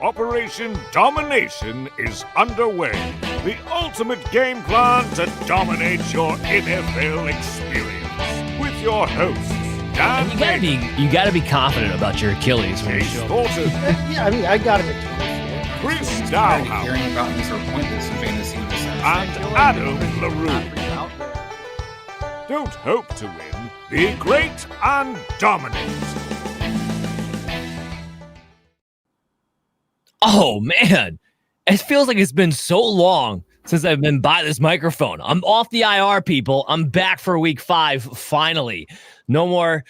Operation Domination is underway. The ultimate game plan to dominate your NFL experience. With your hosts, Dan You gotta be confident about your Achilles when you Chase show up. Thornton, Yeah, I mean, I got him. Chris Already Dowhouse, hearing about these or pointless in fantasy in the sense. and Adam LaRue. Don't hope to win. Be great and dominate. Oh man, it feels like it's been so long since I've been by this microphone. I'm off the IR, people. I'm back for week 5, finally. No more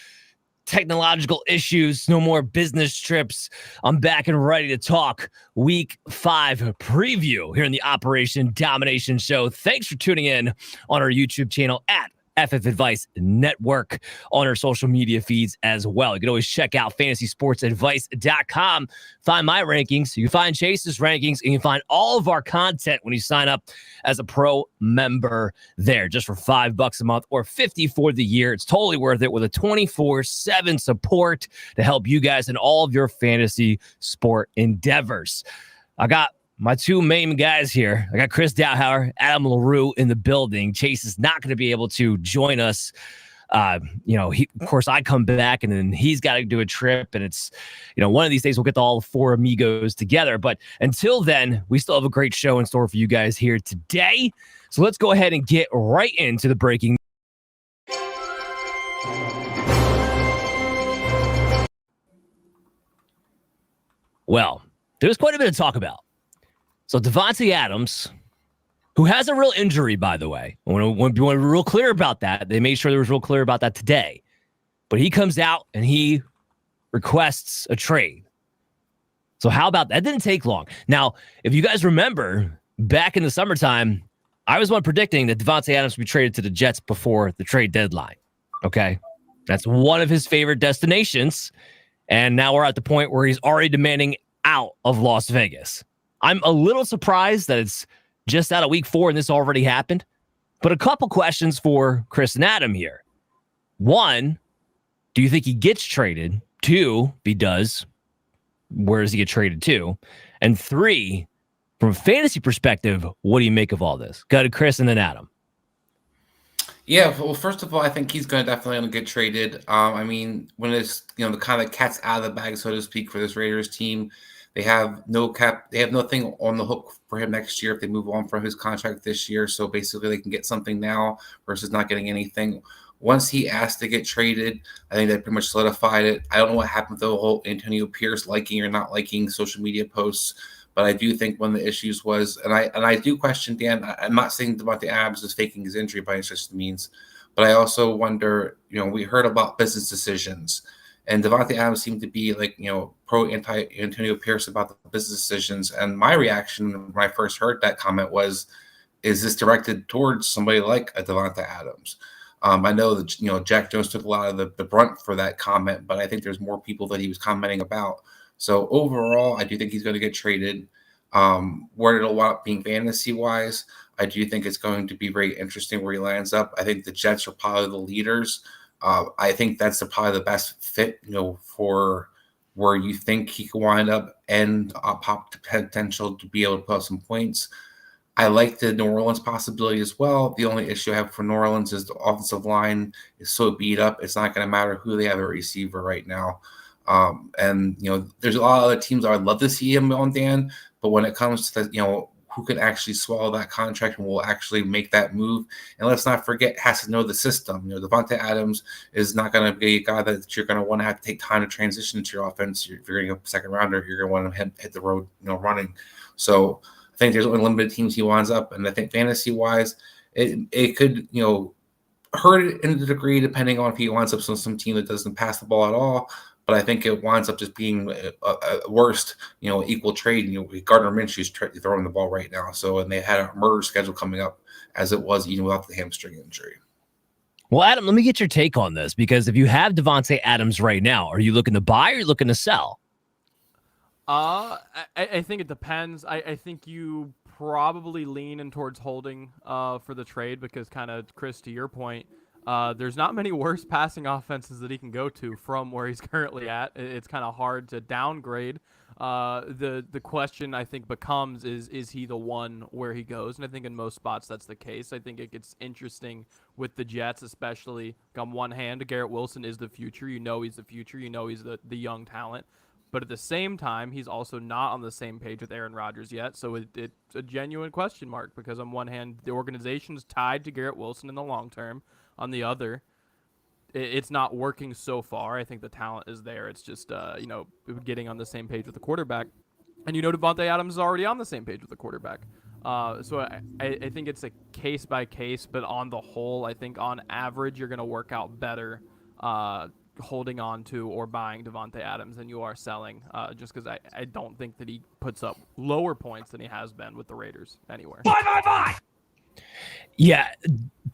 technological issues, no more business trips. I'm back and ready to talk week 5 preview here in the Operation Domination Show. Thanks for tuning in on our YouTube channel at FF Advice Network, on our social media feeds as well. You can always check out fantasysportsadvice.com, find my rankings, you can find Chase's rankings, and you can find all of our content when you sign up as a pro member there, just for $5 a month or $50 for the year. It's totally worth it, with a 24/7 support to help you guys in all of your fantasy sport endeavors. I got my two main guys here. I got Chris Dowhower, Adam LaRue in the building. Chase is not going to be able to join us. Of course, I come back and then he's got to do a trip. And it's, one of these days we'll get all 4 amigos together. But until then, we still have a great show in store for you guys here today. So let's go ahead and get right into the breaking. Well, there's quite a bit to talk about. So Davante Adams, who has a real injury, by the way, I want to be real clear about that. They made sure they was real clear about that today. But he comes out and he requests a trade. So how about that? That didn't take long. Now, if you guys remember, back in the summertime, I was one predicting that Davante Adams would be traded to the Jets before the trade deadline. Okay? That's one of his favorite destinations. And now we're at the point where he's already demanding out of Las Vegas. I'm a little surprised that it's just out of week 4 and this already happened. But a couple questions for Chris and Adam here. 1, do you think he gets traded? 2, if he does, where does he get traded to? And 3, from a fantasy perspective, what do you make of all this? Go to Chris and then Adam. Yeah, well, first of all, I think he's definitely get traded. When it's the kind of cat's out of the bag, so to speak, for this Raiders team. They have no cap. They have nothing on the hook for him next year if they move on from his contract this year. So basically, they can get something now versus not getting anything. Once he asked to get traded, I think that pretty much solidified it. I don't know what happened with the whole Antonio Pierce liking or not liking social media posts, but I do think one of the issues was, and I do question Dan. I'm not saying Davante Adams is faking his injury by any stretch of the means, but I also wonder. We heard about business decisions. And Davante Adams seemed to be pro-anti Antonio Pierce about the business decisions. And my reaction when I first heard that comment was, is this directed towards somebody like a Davante Adams? I know that, Jack Jones took a lot of the brunt for that comment, but I think there's more people that he was commenting about. So overall, I do think he's going to get traded. Where it'll wind up being fantasy-wise, I do think it's going to be very interesting where he lands up. I think the Jets are probably the leaders. I think that's probably the best fit, for where you think he could wind up and pop potential to be able to put up some points. I like the New Orleans possibility as well. The only issue I have for New Orleans is the offensive line is so beat up. It's not going to matter who they have a receiver right now. There's a lot of other teams I would love to see him on, Dan, but when it comes to the, who can actually swallow that contract and will actually make that move. And let's not forget, has to know the system. Davante Adams is not going to be a guy that you're going to want to have to take time to transition into your offense. If you're going to go second rounder, you're going to want to hit the road, running. So I think there's only limited teams he winds up. And I think fantasy-wise, it could, hurt it in a degree depending on if he winds up on some team that doesn't pass the ball at all. But I think it winds up just being a worst, equal trade. Gardner Minshew's throwing the ball right now. So, and they had a murder schedule coming up as it was even without the hamstring injury. Well, Adam, let me get your take on this, because if you have Davante Adams right now, are you looking to buy or are you looking to sell? I think it depends. I think you probably lean in towards holding for the trade because kind of, Chris, to your point, there's not many worse passing offenses that he can go to from where he's currently at. It's kind of hard to downgrade The question I think becomes is he the one where he goes? And I think in most spots that's the case. I think it gets interesting with the Jets, especially on one hand. Garrett Wilson is the future. You know he's the future. You know he's the young talent. But at the same time, he's also not on the same page with Aaron Rodgers yet. So it's a genuine question mark because on one hand, the organization's tied to Garrett Wilson in the long term. On the other, it's not working so far. I think the talent is there. It's just, getting on the same page with the quarterback. And Devontae Adams is already on the same page with the quarterback. So I think it's a case by case, but on the whole, I think on average, you're going to work out better holding on to or buying Davante Adams than you are selling, just because I don't think that he puts up lower points than he has been with the Raiders anywhere. Bye. Yeah,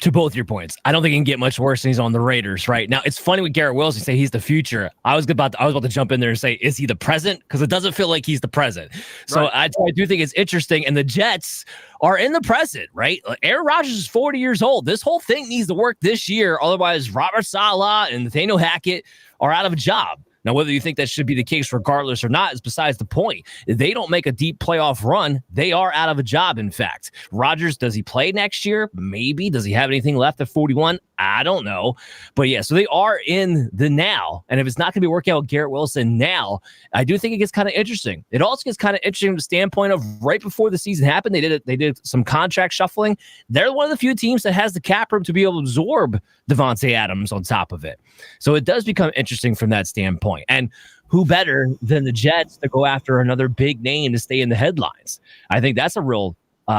to both your points, I don't think he can get much worse than he's on the Raiders right now. It's funny with Garrett Wilson, say he's the future. I was about to jump in there and say, is he the present? Because it doesn't feel like he's the present. So right. I do think it's interesting. And the Jets are in the present, right? Like Aaron Rodgers is 40 years old. This whole thing needs to work this year. Otherwise, Robert Saleh and Nathaniel Hackett are out of a job. Now, whether you think that should be the case regardless or not is besides the point. If they don't make a deep playoff run, they are out of a job, in fact. Rodgers, does he play next year? Maybe. Does he have anything left at 41? I don't know. But yeah, so they are in the now. And if it's not going to be working out with Garrett Wilson now, I do think it gets kind of interesting. It also gets kind of interesting from the standpoint of right before the season happened, they did some contract shuffling. They're one of the few teams that has the cap room to be able to absorb Davante Adams on top of it. So it does become interesting from that standpoint. And who better than the Jets to go after another big name to stay in the headlines? I think that's a real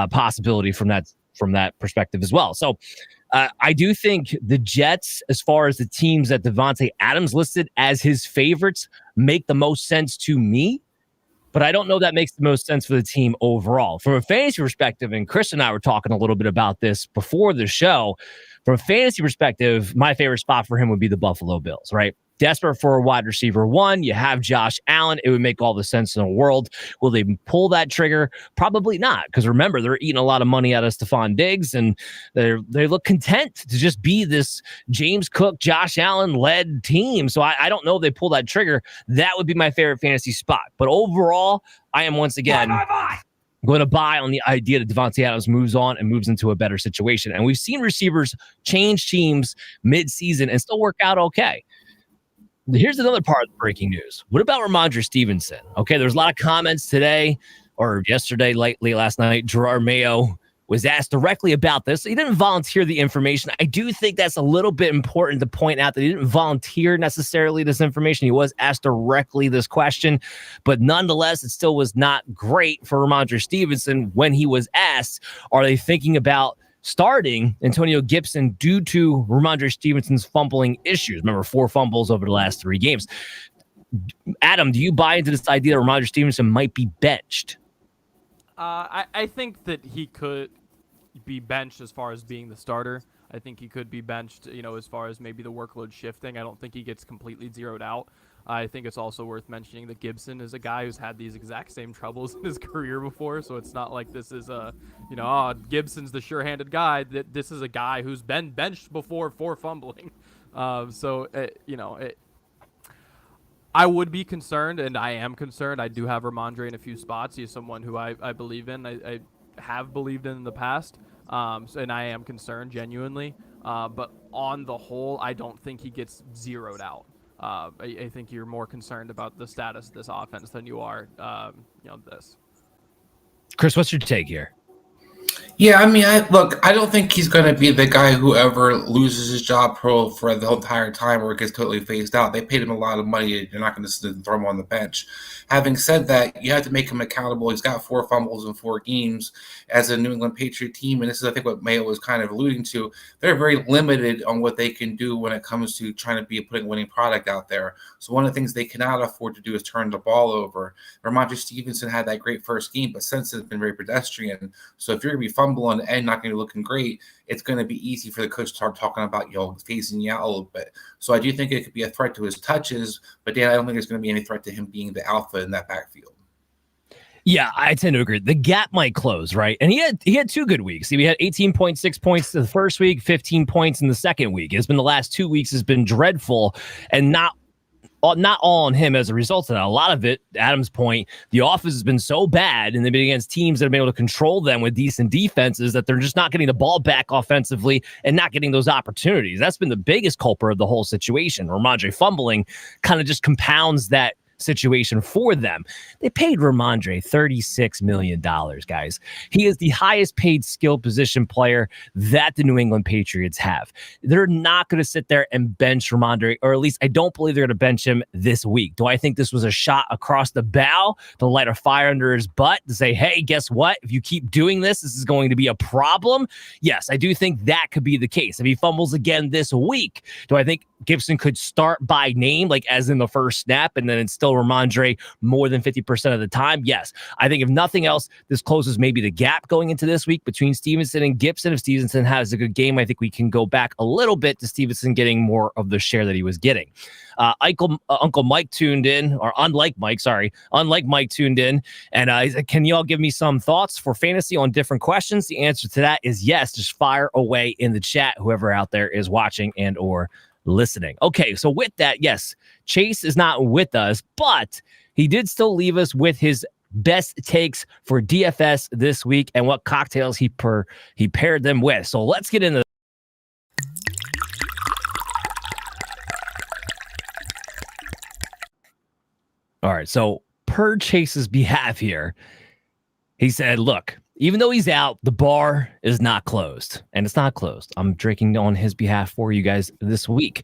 possibility from that perspective as well. So I do think the Jets, as far as the teams that Davante Adams listed as his favorites, make the most sense to me. But I don't know that makes the most sense for the team overall. From a fantasy perspective, and Chris and I were talking a little bit about this before the show, from a fantasy perspective, my favorite spot for him would be the Buffalo Bills, right? Desperate for a wide receiver one. You have Josh Allen. It would make all the sense in the world. Will they pull that trigger? Probably not, because remember, they're eating a lot of money out of Stephon Diggs, and they look content to just be this James Cook, Josh Allen-led team. So I don't know if they pull that trigger. That would be my favorite fantasy spot. But overall, I am once again going to buy on the idea that Davante Adams moves on and moves into a better situation. And we've seen receivers change teams mid-season and still work out okay. Here's another part of the breaking news. What about Ramondre Stevenson? Okay, there's a lot of comments today or yesterday, late last night. Gerard Mayo was asked directly about this. He didn't volunteer the information. I do think that's a little bit important to point out that he didn't volunteer necessarily this information. He was asked directly this question, but nonetheless, it still was not great for Ramondre Stevenson when he was asked, are they thinking about starting Antonio Gibson due to Ramondre Stevenson's fumbling issues? Remember, 4 fumbles over the last 3 games. Adam, do you buy into this idea that Ramondre Stevenson might be benched? I think that he could be benched as far as being the starter. I think he could be benched, as far as maybe the workload shifting. I don't think he gets completely zeroed out. I think it's also worth mentioning that Gibson is a guy who's had these exact same troubles in his career before, so it's not like this is Gibson's the sure-handed guy. That this is a guy who's been benched before for fumbling. I would be concerned, and I am concerned. I do have Ramondre in a few spots. He's someone who I believe in. I have believed in the past, and I am concerned genuinely. But on the whole, I don't think he gets zeroed out. I think you're more concerned about the status of this offense than you are, this. Chris, what's your take here? Yeah, I mean, I don't think he's going to be the guy who ever loses his job for the entire time or gets totally phased out. They paid him a lot of money. You're not going to throw him on the bench. Having said that, you have to make him accountable. He's got 4 fumbles in 4 games as a New England Patriot team, and this is, I think, what Mayo was kind of alluding to. They're very limited on what they can do when it comes to trying to be putting a winning product out there. So one of the things they cannot afford to do is turn the ball over. Ramondre Stevenson had that great first game, but since it's been very pedestrian. So if you're going to be fumbling and not going to be looking great, it's going to be easy for the coach to start talking about, phasing you out a little bit. So I do think it could be a threat to his touches, but Dan, I don't think there's going to be any threat to him being the alpha in that backfield. Yeah, I tend to agree. The gap might close, right? And he had 2 good weeks. He had 18.6 points the first week, 15 points in the second week. It's been the last 2 weeks has been dreadful and not not all on him as a result of that. A lot of it, Adam's point, the offense has been so bad, and they've been against teams that have been able to control them with decent defenses that they're just not getting the ball back offensively and not getting those opportunities. That's been the biggest culprit of the whole situation. Ramondre fumbling kind of just compounds that situation for them. They paid Ramondre $36 million, guys. He is the highest paid skill position player that the New England Patriots have. They're not going to sit there and bench Ramondre, or at least I don't believe they're going to bench him this week. Do I think this was a shot across the bow to light a fire under his butt to say, hey, guess what? If you keep doing this, this is going to be a problem? Yes, I do think that could be the case. If he fumbles again this week, do I think Gibson could start by name, like as in the first snap, and then it's still Ramondre more than 50% of the time? Yes. I think if nothing else, this closes maybe the gap going into this week between Stevenson and Gibson. If Stevenson has a good game, I think we can go back a little bit to Stevenson getting more of the share that he was getting. Uncle Mike tuned in, or unlike Mike tuned in, and he said, can y'all give me some thoughts for fantasy on different questions? The answer to that is yes. Just fire away in the chat, whoever out there is watching and or listening. Okay, so with that, yes, Chase is not with us, but he did still leave us with his best takes for DFS this week and what cocktails he paired them with. So let's get into all right, so per Chase's behalf here, he said, look, even though he's out, the bar is not closed. And it's not closed. I'm drinking on his behalf for you guys this week.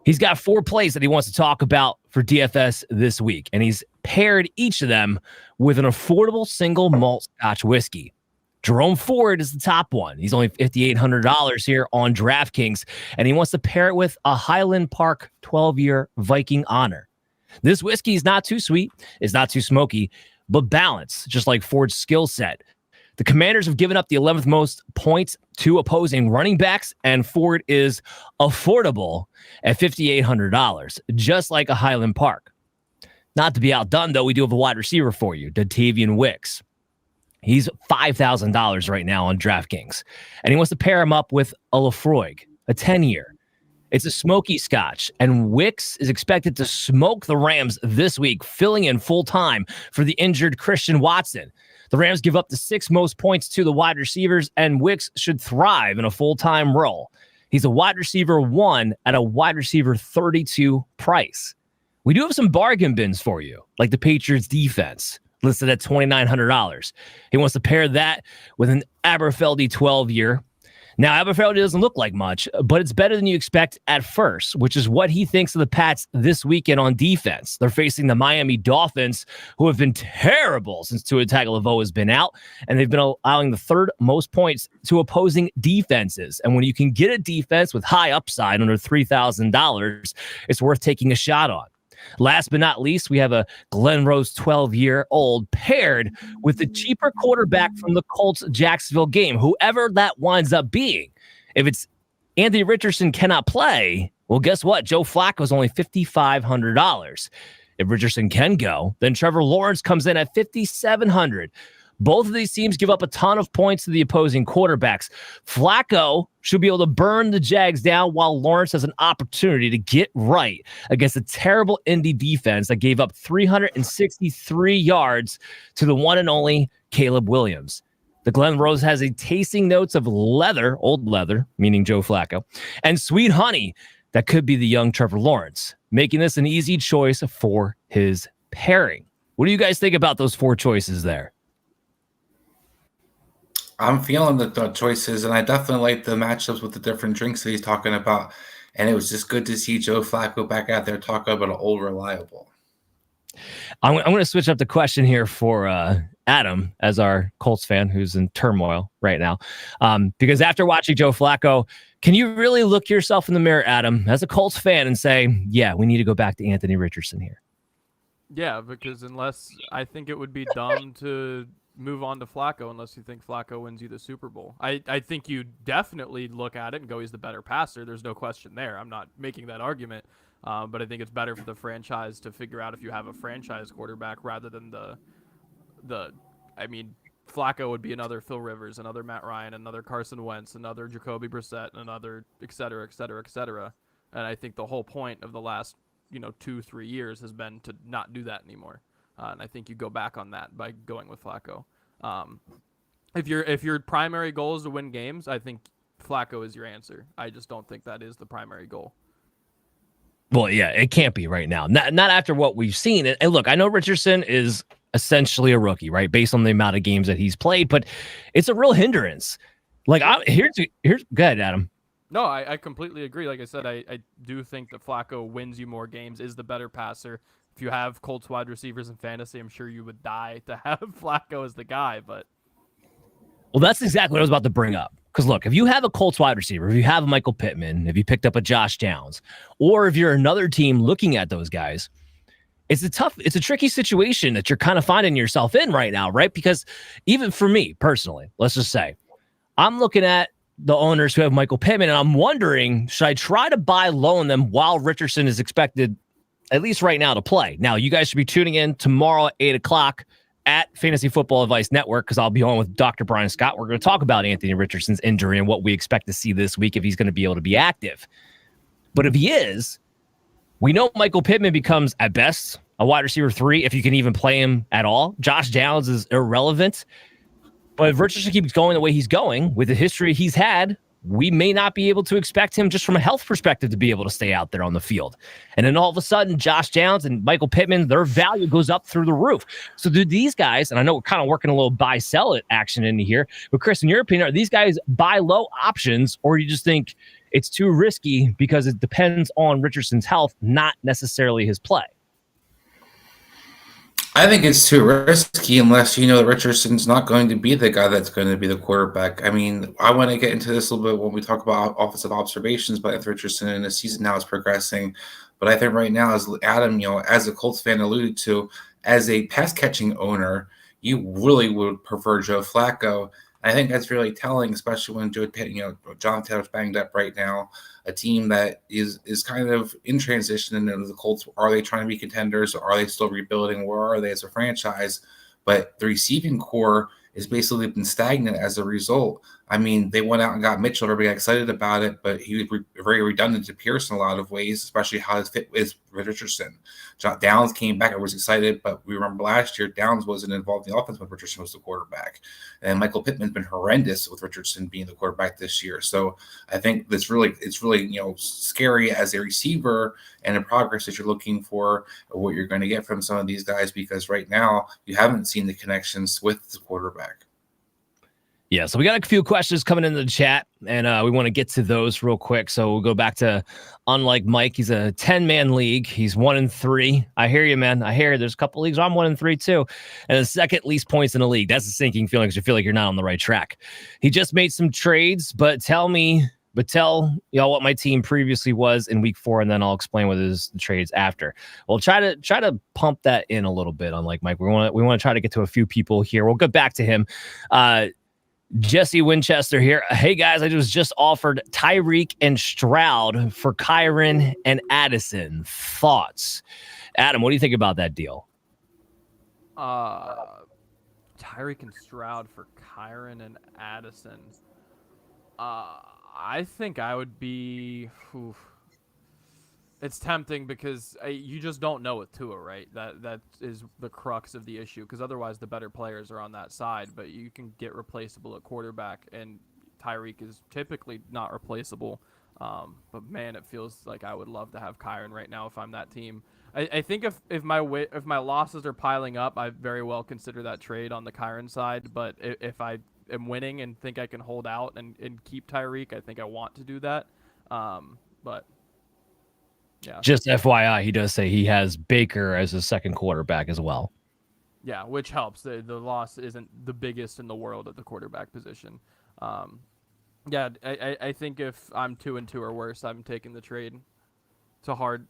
He's got 4 plays that he wants to talk about for DFS this week. And he's paired each of them with an affordable single malt Scotch whiskey. Jerome Ford is the top one. He's only $5,800 here on DraftKings. And he wants to pair it with a Highland Park 12-year Viking Honor. This whiskey is not too sweet. It's not too smoky, but balanced, just like Ford's skill set. The Commanders have given up the 11th most points to opposing running backs, and Ford is affordable at $5,800, just like a Highland Park. Not to be outdone, though, we do have a wide receiver for you, Dontayvion Wicks. He's $5,000 right now on DraftKings, and he wants to pair him up with a Lafroig, a 10-year. It's a smoky Scotch, and Wicks is expected to smoke the Rams this week, filling in full-time for the injured Christian Watson. The Rams give up the 6th most points to the wide receivers, and Wicks should thrive in a full-time role. He's a wide receiver 1 at a wide receiver 32 price. We do have some bargain bins for you, like the Patriots defense, listed at $2,900. He wants to pair that with an Aberfeldy 12-year. Now, Aberfeldy doesn't look like much, but it's better than you expect at first, which is what he thinks of the Pats this weekend on defense. They're facing the Miami Dolphins, who have been terrible since Tua Tagovailoa has been out, and they've been allowing the 3rd most points to opposing defenses. And when you can get a defense with high upside under $3,000, it's worth taking a shot on. Last but not least, we have a Glenn Rose 12-year-old paired with the cheaper quarterback from the Colts Jacksonville game, whoever that winds up being. If it's Anthony Richardson cannot play, well, guess what? Joe Flacco is only $5,500. If Richardson can go, then Trevor Lawrence comes in at $5,700. Both of these teams give up a ton of points to the opposing quarterbacks. Flacco should be able to burn the Jags down, while Lawrence has an opportunity to get right against a terrible Indy defense that gave up 363 yards to the one and only Caleb Williams. The Glen Rose has a tasting notes of leather, old leather, meaning Joe Flacco, and sweet honey that could be the young Trevor Lawrence, making this an easy choice for his pairing. What do you guys think about those 4 choices there? I'm feeling the choices, and I definitely like the matchups with the different drinks that he's talking about. And it was just good to see Joe Flacco back out there talking about an old reliable. I'm going to switch up the question here for Adam, as our Colts fan who's in turmoil right now. Because after watching Joe Flacco, can you really look yourself in the mirror, Adam, as a Colts fan, and say, yeah, we need to go back to Anthony Richardson here? Yeah, because unless I think it would be dumb to move on to Flacco unless you think Flacco wins you the Super Bowl. I think you definitely look at it and go, he's the better passer. There's no question there. I'm not making that argument. But I think it's better for the franchise to figure out if you have a franchise quarterback rather than Flacco would be another Phil Rivers, another Matt Ryan, another Carson Wentz, another Jacoby Brissett, another et cetera, et cetera, et cetera. And I think the whole point of the last 2-3 years has been to not do that anymore. And I think you go back on that by going with Flacco. If your primary goal is to win games, I think Flacco is your answer. I just don't think that is the primary goal. Well, yeah, it can't be right now. Not after what we've seen. And look, I know Richardson is essentially a rookie, right? Based on the amount of games that he's played, but it's a real hindrance. Like, here's go ahead, Adam. No, I completely agree. Like I said, I do think that Flacco wins you more games, is the better passer. If you have Colts wide receivers in fantasy, I'm sure you would die to have Flacco as the guy. But well, that's exactly what I was about to bring up. Because look, if you have a Colts wide receiver, if you have a Michael Pittman, if you picked up a Josh Downs, or if you're another team looking at those guys, it's a tricky situation that you're kind of finding yourself in right now, right? Because even for me personally, let's just say, I'm looking at the owners who have Michael Pittman, and I'm wondering, should I try to buy low on them while Richardson is expected, at least right now, to play? Now, you guys should be tuning in tomorrow at 8 o'clock at Fantasy Football Advice Network, because I'll be on with Dr. Brian Scott. We're going to talk about Anthony Richardson's injury and what we expect to see this week if he's going to be able to be active. But if he is, we know Michael Pittman becomes, at best, a wide receiver 3, if you can even play him at all. Josh Downs is irrelevant. But if Richardson keeps going the way he's going, with the history he's had, we may not be able to expect him just from a health perspective to be able to stay out there on the field. And then all of a sudden, Josh Downs and Michael Pittman, their value goes up through the roof. So do these guys, and I know we're kind of working a little buy-sell action in here, but Chris, in your opinion, are these guys buy-low options, or you just think it's too risky because it depends on Richardson's health, not necessarily his play? I think it's too risky unless you know that Richardson's not going to be the guy that's going to be the quarterback. I mean, I want to get into this a little bit when we talk about offensive observations, but if Richardson in the season now is progressing. But I think right now, as Adam, as a Colts fan alluded to, as a pass catching owner, you really would prefer Joe Flacco. I think that's really telling, especially when John Taylor's banged up right now. A team that is kind of in transition, and the Colts, are they trying to be contenders, or are they still rebuilding? Where are they as a franchise? But the receiving core has basically been stagnant as a result. I mean, they went out and got Mitchell. Everybody got excited about it, but he was very redundant to Pierce in a lot of ways, especially how his fit is with Richardson. Downs came back. I was excited, but we remember last year Downs wasn't involved in the offense when Richardson was the quarterback. And Michael Pittman's been horrendous with Richardson being the quarterback this year. So I think it's really scary as a receiver and a progress that you're looking for, or what you're going to get from some of these guys, because right now you haven't seen the connections with the quarterback. Yeah, so we got a few questions coming into the chat, and we want to get to those real quick. So we'll go back to, unlike Mike, he's a 10-man league. He's 1-3. I hear you, man. I hear you. There's a couple leagues where I'm 1-3 too, and the second least points in the league. That's a sinking feeling because you feel like you're not on the right track. He just made some trades, but tell y'all what my team previously was in week 4, and then I'll explain what is the trades after. We'll try to pump that in a little bit. Unlike Mike, we want to try to get to a few people here. We'll get back to him. Jesse Winchester here. Hey guys, I was just offered Tyreek and Stroud for Kyron and Addison. Thoughts? Adam, what do you think about that deal? Tyreek and Stroud for Kyron and Addison. I think I would be. It's tempting because you just don't know with Tua, right? That is the crux of the issue, because otherwise the better players are on that side, but you can get replaceable at quarterback, and Tyreek is typically not replaceable. But man, it feels like I would love to have Kyron right now if I'm that team. I think if my losses are piling up, I very well consider that trade on the Kyron side. But if I am winning and think I can hold out and keep Tyreek, I think I want to do that. But yeah. Just FYI, he does say he has Baker as his second quarterback as well. Yeah, which helps. The loss isn't the biggest in the world at the quarterback position. Yeah, I think if I'm 2-2 or worse, I'm taking the trade. It's a hard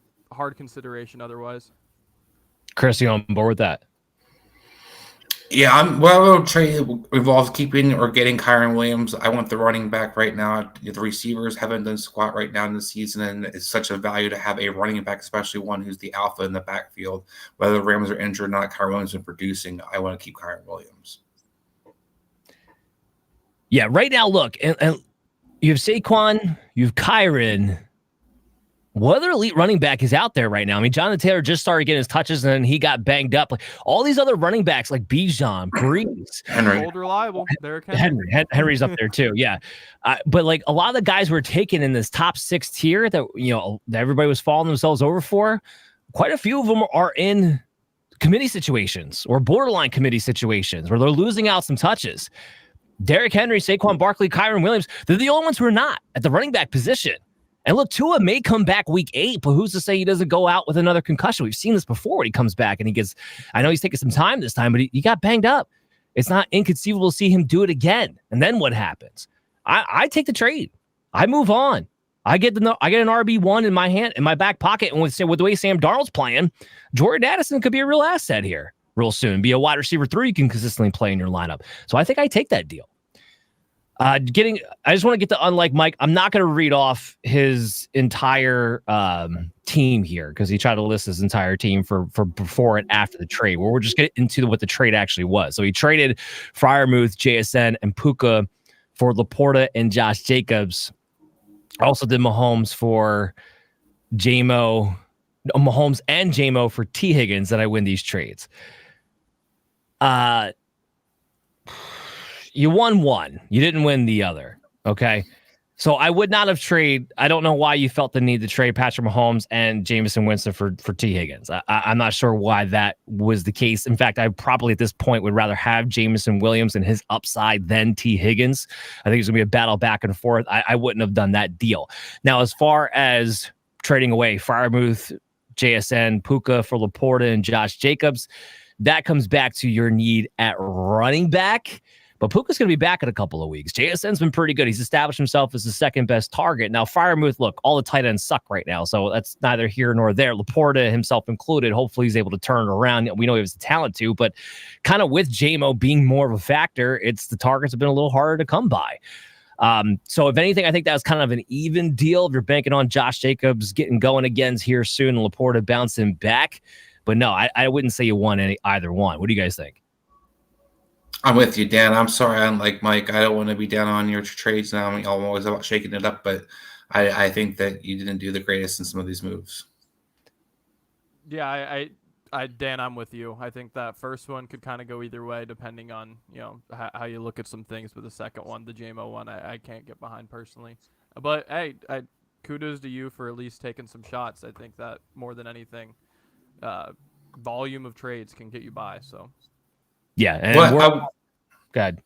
consideration otherwise. Chris, you on board with that? Yeah, the trade involves keeping or getting Kyron Williams. I want the running back right now. The receivers haven't done squat right now in the season, and it's such a value to have a running back, especially one who's the alpha in the backfield. Whether the Rams are injured or not, Kyron Williams has been producing. I want to keep Kyron Williams. Yeah, right now, look, and you have Saquon, you have Kyron. what other elite running back is out there right now? I mean, Jonathan Taylor just started getting his touches, and then he got banged up. Like all these other running backs, like Bijan, Breeze, Henry. Old reliable. Derrick Henry. Henry's up there too. Yeah, but like a lot of the guys were taken in this top 6 tier that that everybody was falling themselves over for. Quite a few of them are in committee situations or borderline committee situations where they're losing out some touches. Derrick Henry, Saquon Barkley, Kyron Williams, they're the only ones who are not at the running back position. And look, Tua may come back week 8, but who's to say he doesn't go out with another concussion? We've seen this before when he comes back and he gets, I know he's taking some time this time, but he got banged up. It's not inconceivable to see him do it again. And then what happens? I take the trade. I move on. I get an RB1 in my hand, in my back pocket. And with the way Sam Darnold's playing, Jordan Addison could be a real asset here real soon. Be a wide receiver 3 you can consistently play in your lineup. So I think I take that deal. I just want to get to, unlike Mike, I'm not going to read off his entire team here because he tried to list his entire team for before and after the trade. We're just getting into what the trade actually was. So he traded Freiermuth, JSN, and Puka for Laporta and Josh Jacobs. Also did Mahomes and JMO for T. Higgins that I win these trades. You won one. You didn't win the other. Okay. So I would not have traded. I don't know why you felt the need to trade Patrick Mahomes and Jameson Winston for T. Higgins. I'm not sure why that was the case. In fact, I probably at this point would rather have Jameson Williams and his upside than T. Higgins. I think it's going to be a battle back and forth. I wouldn't have done that deal. Now, as far as trading away Freiermuth, JSN, Puka for Laporta and Josh Jacobs, that comes back to your need at running back. But Puka's going to be back in a couple of weeks. JSN's been pretty good. He's established himself as the second best target. Now, Freiermuth, look, all the tight ends suck right now, so that's neither here nor there. Laporta himself included. Hopefully he's able to turn it around. We know he has the talent to, but kind of with JMO being more of a factor, the targets have been a little harder to come by. So if anything, I think that was kind of an even deal. If you're banking on Josh Jacobs getting going again here soon and Laporta bouncing back. But no, I wouldn't say you won either one. What do you guys think? I'm with you, Dan. I'm sorry, unlike Mike, I don't want to be down on your trades now. I'm always about shaking it up, but I think that you didn't do the greatest in some of these moves. Yeah, Dan, I'm with you. I think that first one could kind of go either way, depending on how you look at some things. But the second one, the JMO one, I can't get behind personally. But hey, kudos to you for at least taking some shots. I think that more than anything, volume of trades can get you by. So. Yeah, and good.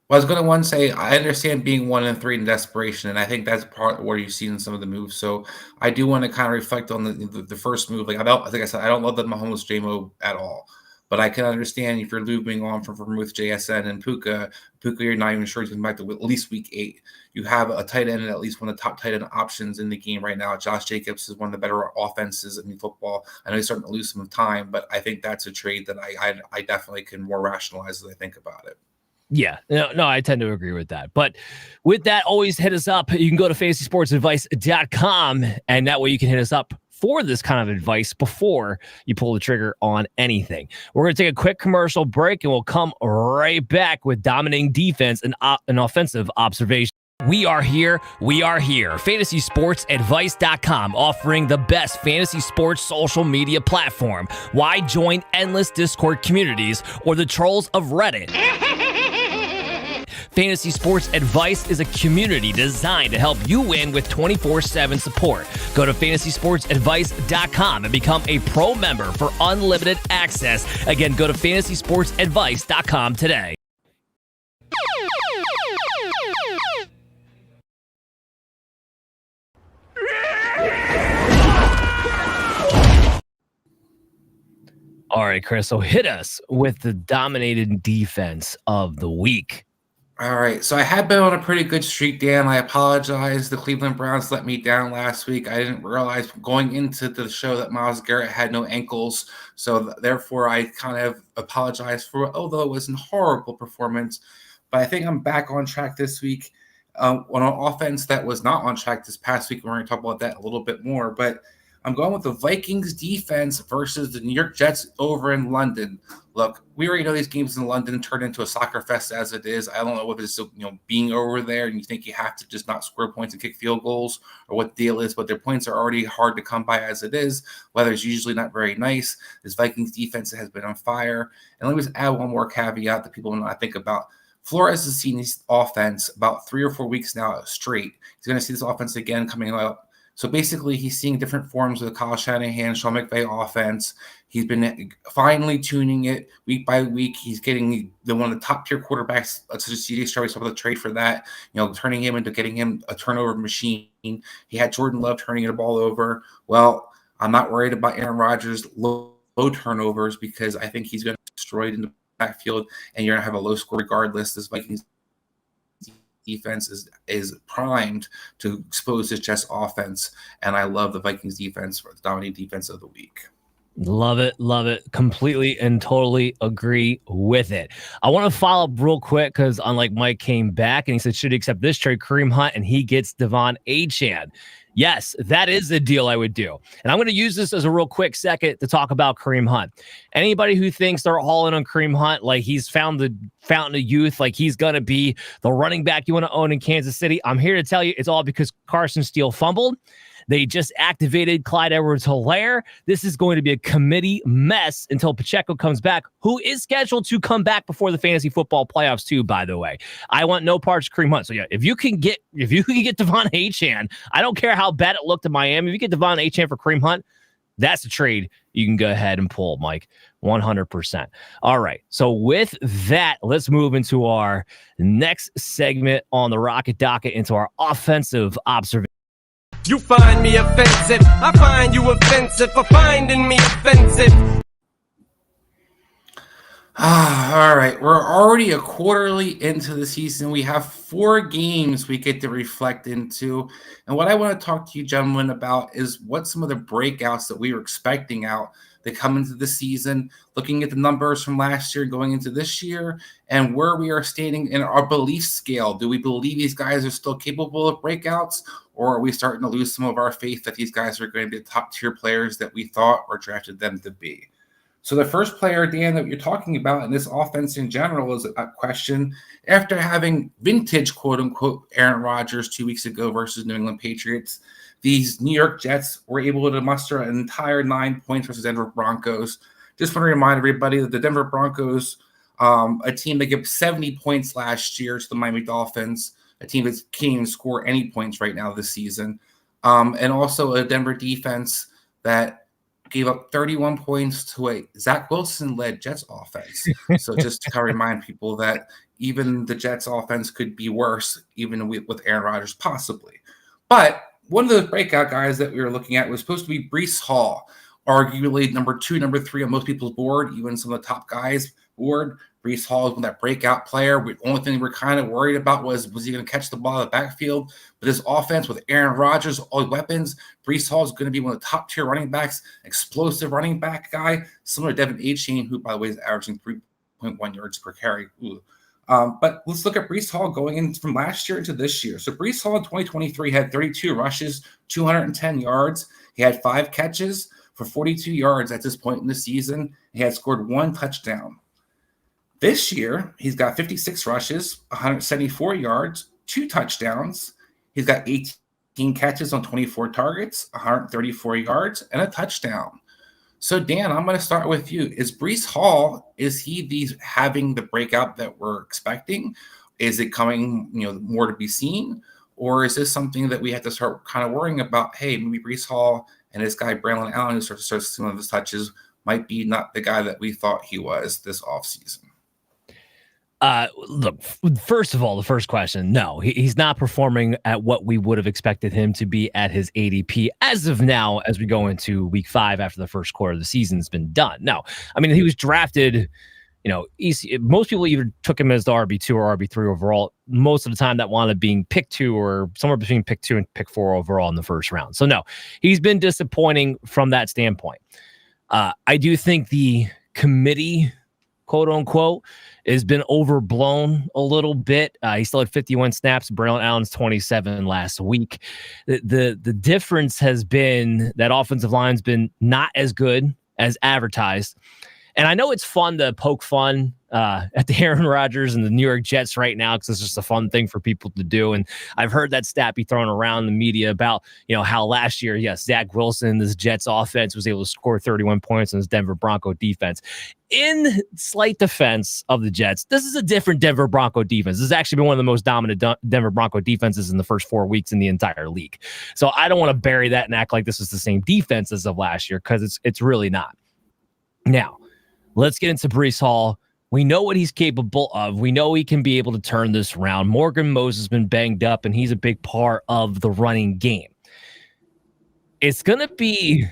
Well, I was going to say I understand being 1-3 in desperation, and I think that's part where you've seen some of the moves. So I do want to kind of reflect on the first move. Like I said, I don't love the Mahomes JMO at all, but I can understand if you're moving on from with JSN and Puka, you're not even sure he's coming back to at least week 8. You have a tight end, at least one of the top tight end options in the game right now. Josh Jacobs is one of the better offenses in football. I know he's starting to lose some time, but I think that's a trade that I definitely can more rationalize as I think about it. Yeah, no, I tend to agree with that. But with that, always hit us up. You can go to fantasysportsadvice.com, and that way you can hit us up for this kind of advice before you pull the trigger on anything. We're going to take a quick commercial break, and we'll come right back with dominating defense and an offensive observation. We are here. FantasySportsAdvice.com, offering the best fantasy sports social media platform. Why join endless Discord communities or the trolls of Reddit? Fantasy Sports Advice is a community designed to help you win with 24/7 support. Go to FantasySportsAdvice.com and become a pro member for unlimited access. Again, go to FantasySportsAdvice.com today. All right, Chris, so hit us with the dominated defense of the week. All right, so I had been on a pretty good streak, Dan. I apologize. The Cleveland Browns let me down last week. I didn't realize going into the show that Myles Garrett had no ankles, so therefore I kind of apologized for it, although it was a horrible performance. But I think I'm back on track this week on an offense that was not on track this past week. We're going to talk about that a little bit more, but I'm going with the Vikings defense versus the New York Jets over in London. Look, we already know these games in London turn into a soccer fest as it is. I don't know what it's being over there and you think you have to just not score points and kick field goals or what the deal is, but their points are already hard to come by as it is. Weather's usually not very nice. This Vikings defense has been on fire. And let me just add one more caveat that people not think about. Flores has seen this offense about 3 or 4 weeks now straight. He's going to see this offense again coming up. So basically, he's seeing different forms of the Kyle Shanahan, Sean McVay offense. He's been finely tuning it week by week. He's getting one of the top tier quarterbacks, such as C.J. Stroud. We saw the trade for that, turning him into getting him a turnover machine. He had Jordan Love turning the ball over. Well, I'm not worried about Aaron Rodgers' low turnovers because I think he's going to be destroyed in the backfield, and you're going to have a low score regardless. This Vikings defense is primed to expose this Jets offense, and I love the Vikings defense for the dominant defense of the week. Love it. Completely and totally agree with it. I want to follow up real quick because unlike Mike came back and he said, should he accept this trade, Kareem Hunt, and he gets Devon Achane. Yes, that is the deal I would do. And I'm going to use this as a real quick second to talk about Kareem Hunt. Anybody who thinks they're all in on Kareem Hunt, like he's found the fountain of youth, like he's going to be the running back you want to own in Kansas City, I'm here to tell you it's all because Carson Steele fumbled. They just activated Clyde Edwards-Helaire. This is going to be a committee mess until Pacheco comes back, who is scheduled to come back before the fantasy football playoffs too, by the way. I want no parts of Kareem Hunt. So yeah, if you can get Devon Achane, I don't care how bad it looked in Miami. If you get Devon Achane for Kareem Hunt, that's a trade you can go ahead and pull, Mike. 100%. All right. So with that, let's move into our next segment on the Rocket Docket, into our offensive observation. You find me offensive, I find you offensive for finding me offensive. All right, we're already a quarterly into the season. We have 4 games we get to reflect into. And what I want to talk to you gentlemen about is what some of the breakouts that we were expecting out that come into the season, looking at the numbers from last year going into this year, and where we are standing in our belief scale. Do we believe these guys are still capable of breakouts, or are we starting to lose some of our faith that these guys are going to be the top tier players that we thought or drafted them to be? So the first player, Dan, that you're talking about in this offense in general is a question. After having vintage, quote unquote, Aaron Rodgers 2 weeks ago versus New England Patriots, these New York Jets were able to muster an entire 9 points versus Denver Broncos. Just want to remind everybody that the Denver Broncos, a team that gave 70 points last year to the Miami Dolphins, a team that can't even score any points right now this season, and also a Denver defense that gave up 31 points to a Zach Wilson-led Jets offense. So just to kind of remind people that even the Jets offense could be worse, even with Aaron Rodgers possibly. But one of the breakout guys that we were looking at was supposed to be Breece Hall, arguably number 2, number 3 on most people's board, even some of the top guys' board. Breece Hall is that breakout player. The only thing we're kind of worried about was he going to catch the ball in the backfield? But this offense with Aaron Rodgers, all weapons, Breece Hall is going to be one of the top tier running backs, explosive running back guy, similar to Devon Achane, who, by the way, is averaging 3.1 yards per carry. But let's look at Breece Hall going in from last year into this year. So Breece Hall in 2023 had 32 rushes, 210 yards. He had 5 catches for 42 yards at this point in the season. He had scored 1 touchdown. This year, he's got 56 rushes, 174 yards, 2 touchdowns. He's got 18 catches on 24 targets, 134 yards, and a touchdown. So, Dan, I'm going to start with you. Is Breece Hall, is he having the breakout that we're expecting? Is it coming, more to be seen? Or is this something that we have to start kind of worrying about? Hey, maybe Breece Hall and this guy, Braylon Allen, who starts some of his touches, might be not the guy that we thought he was this offseason. Look, first of all, the first question, no, he's not performing at what we would have expected him to be at his ADP as of now, as we go into week 5 after the first quarter of the season's been done. No, I mean, he was drafted, most people either took him as the RB2 or RB3 overall. Most of the time that wound up being pick 2 or somewhere between pick 2 and pick 4 overall in the first round. So no, he's been disappointing from that standpoint. I do think the committee, quote unquote, has been overblown a little bit. He still had 51 snaps. Braylon Allen's 27 last week. The difference has been that offensive line's been not as good as advertised. And I know it's fun to poke fun at the Aaron Rodgers and the New York Jets right now because it's just a fun thing for people to do. And I've heard that stat be thrown around the media about, how last year, yes, Zach Wilson, this Jets offense was able to score 31 points on this Denver Bronco defense. In slight defense of the Jets, this is a different Denver Bronco defense. This has actually been one of the most dominant Denver Bronco defenses in the first 4 weeks in the entire league. So I don't want to bury that and act like this is the same defense as of last year because it's really not. Now, let's get into Breece Hall. We know what he's capable of. We know he can be able to turn this around. Morgan Moses has been banged up, and he's a big part of the running game. It's going to be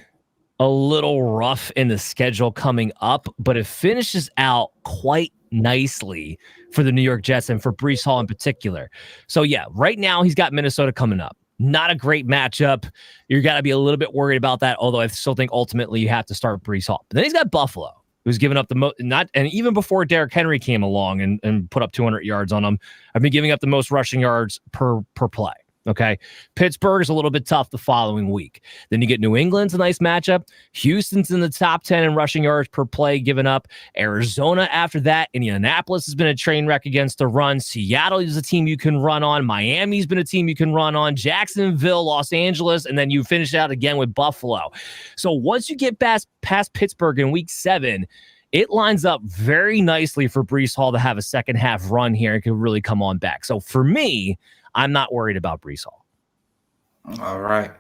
a little rough in the schedule coming up, but it finishes out quite nicely for the New York Jets and for Breece Hall in particular. So, yeah, right now he's got Minnesota coming up. Not a great matchup. You got to be a little bit worried about that, although I still think ultimately you have to start Breece Hall. But then he's got Buffalo, who's given up the most, and even before Derrick Henry came along and put up 200 yards on him, I've been giving up the most rushing yards per play. Okay. Pittsburgh is a little bit tough the following week. Then you get New England's a nice matchup. Houston's in the top 10 in rushing yards per play given up. Arizona after that. Indianapolis has been a train wreck against the run. Seattle is a team you can run on. Miami's been a team you can run on. Jacksonville, Los Angeles, and then you finish out again with Buffalo. So once you get past Pittsburgh in week 7, it lines up very nicely for Breece Hall to have a second half run here and can really come on back. So for me, I'm not worried about Breece Hall. All right.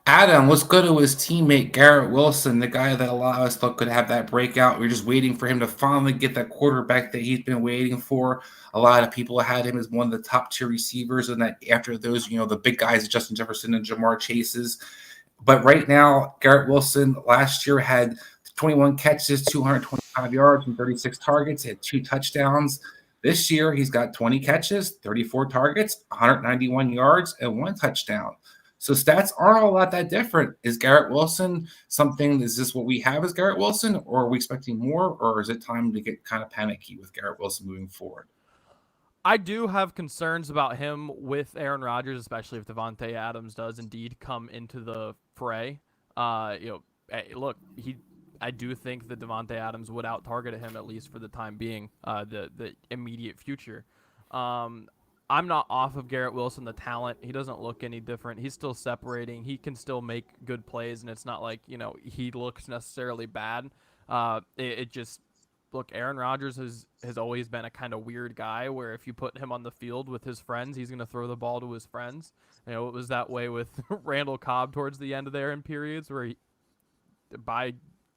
Adam, let's go to his teammate, Garrett Wilson, the guy that a lot of us thought could have that breakout. We're just waiting for him to finally get that quarterback that he's been waiting for. A lot of people had him as one of the top tier receivers, and that after those, the big guys, Justin Jefferson and Jamar Chases. But right now, Garrett Wilson last year had 21 catches, 225 yards, and 36 targets. He had 2 touchdowns. This year, he's got 20 catches, 34 targets, 191 yards, and 1 touchdown. So stats aren't all that different. Is Garrett Wilson is this what we have as Garrett Wilson, or are we expecting more, or is it time to get kind of panicky with Garrett Wilson moving forward? I do have concerns about him with Aaron Rodgers, especially if Davante Adams does indeed come into the fray. Look, I do think that Davante Adams would out-target him, at least for the time being, the immediate future. I'm not off of Garrett Wilson, the talent. He doesn't look any different. He's still separating. He can still make good plays, and it's not like, he looks necessarily bad. Look, Aaron Rodgers has always been a kind of weird guy where if you put him on the field with his friends, he's going to throw the ball to his friends. It was that way with Randall Cobb towards the end of there in periods where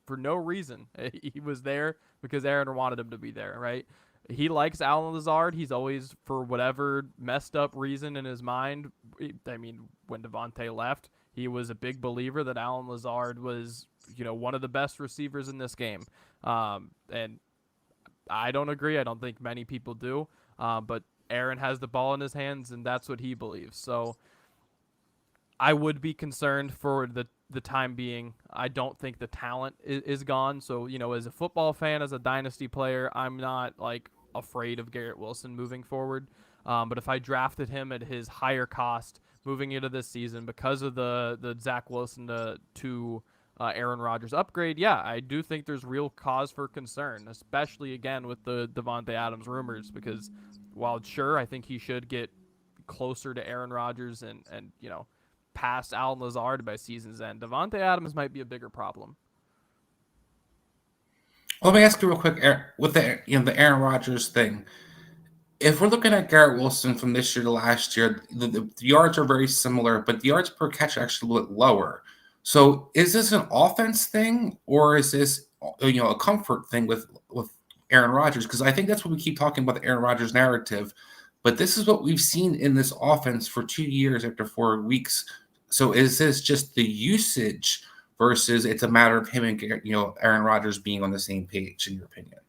for no reason. He was there because Aaron wanted him to be there, right? He likes Allen Lazard. He's always, for whatever messed up reason in his mind, when Davante left, he was a big believer that Allen Lazard was, one of the best receivers in this game. And I don't agree. I don't think many people do. But Aaron has the ball in his hands, and that's what he believes. So I would be concerned for the time being. I don't think the talent is gone. So, as a football fan, as a dynasty player, I'm not afraid of Garrett Wilson moving forward. But if I drafted him at his higher cost moving into this season because of the Zach Wilson to Aaron Rodgers upgrade, yeah, I do think there's real cause for concern, especially again with the Davante Adams rumors, because while sure, I think he should get closer to Aaron Rodgers and past Allen Lazard by season's end, Davante Adams might be a bigger problem. Let me ask you real quick, with the Aaron Rodgers thing. If we're looking at Garrett Wilson from this year to last year, the yards are very similar, but the yards per catch are actually a little bit lower. So is this an offense thing, or is this a comfort thing with Aaron Rodgers? Because I think that's what we keep talking about, the Aaron Rodgers narrative. But this is what we've seen in this offense for 2 years after 4 weeks. So is this just the usage versus it's a matter of him and Aaron Rodgers being on the same page, in your opinion?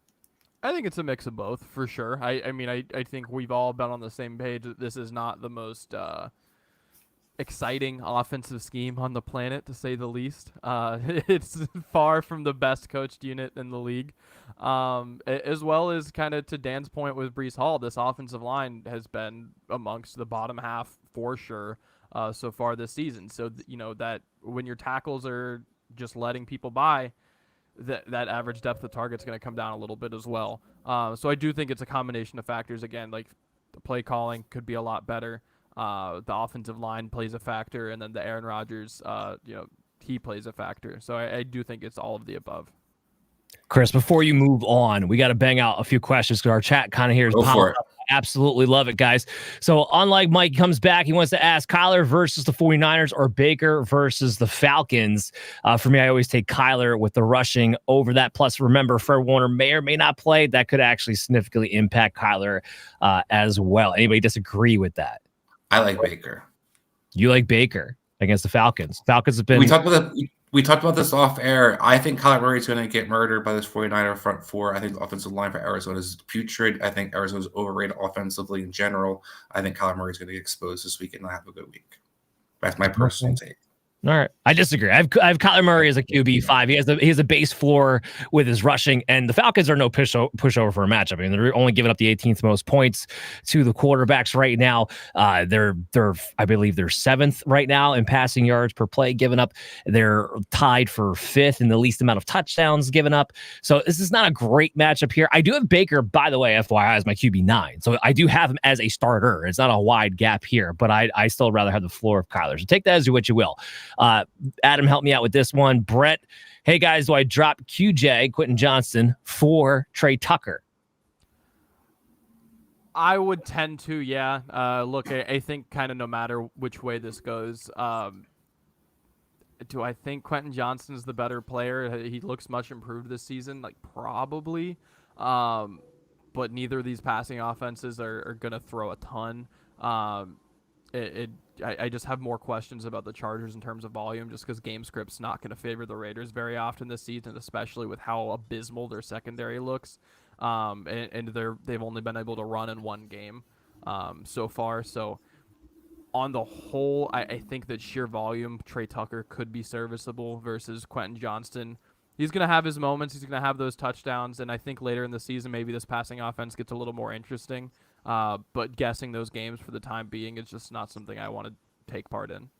I think it's a mix of both, for sure. I think we've all been on the same page that this is not the most exciting offensive scheme on the planet, to say the least. It's far from the best coached unit in the league. As well as kind of to Dan's point with Breece Hall, this offensive line has been amongst the bottom half for sure so far this season. So, that when your tackles are just letting people by, that average depth of target's going to come down a little bit as well. So I do think it's a combination of factors. Again, like the play calling could be a lot better. The offensive line plays a factor, and then the Aaron Rodgers, he plays a factor. So I do think it's all of the above. Chris, before you move on, we got to bang out a few questions because our chat kind of here is popping up. Absolutely love it, guys. So unlike Mike comes back, he wants to ask Kyler versus the 49ers or Baker versus the Falcons. For me, I always take Kyler with the rushing over that. Plus, remember, Fred Warner may or may not play. That could actually significantly impact Kyler as well. Anybody disagree with that? I like Baker. You like Baker against the Falcons. Falcons have been... We talked about this off air. I think Kyler Murray is going to get murdered by this 49er front four. I think the offensive line for Arizona is putrid. I think Arizona's overrated offensively in general. I think Kyler Murray is going to get exposed this week and not have a good week. That's my personal take. All right. I disagree. I have Kyler Murray as a QB5. He has a base floor with his rushing, and the Falcons are no pushover for a matchup. I mean, they're only giving up the 18th most points to the quarterbacks right now. They're I believe they're 7th right now in passing yards per play given up. They're tied for 5th in the least amount of touchdowns given up. So this is not a great matchup here. I do have Baker, by the way, FYI, as my QB9. So I do have him as a starter. It's not a wide gap here, but I still rather have the floor of Kyler. So take that as what you will. Adam, help me out with this one. Brett, hey guys, do I drop QJ, Quentin Johnston, for Trey Tucker? I would tend to, yeah. Look, I think kind of no matter which way this goes, do I think Quentin Johnston's the better player? He looks much improved this season, like probably. But neither of these passing offenses are going to throw a ton. I just have more questions about the Chargers in terms of volume, just because game script's not going to favor the Raiders very often this season, especially with how abysmal their secondary looks. And they've only been able to run in one game so far. So on the whole, I think that sheer volume, Trey Tucker could be serviceable versus Quentin Johnston. He's going to have his moments. He's going to have those touchdowns. And I think later in the season, maybe this passing offense gets a little more interesting. But guessing those games for the time being is just not something I want to take part in.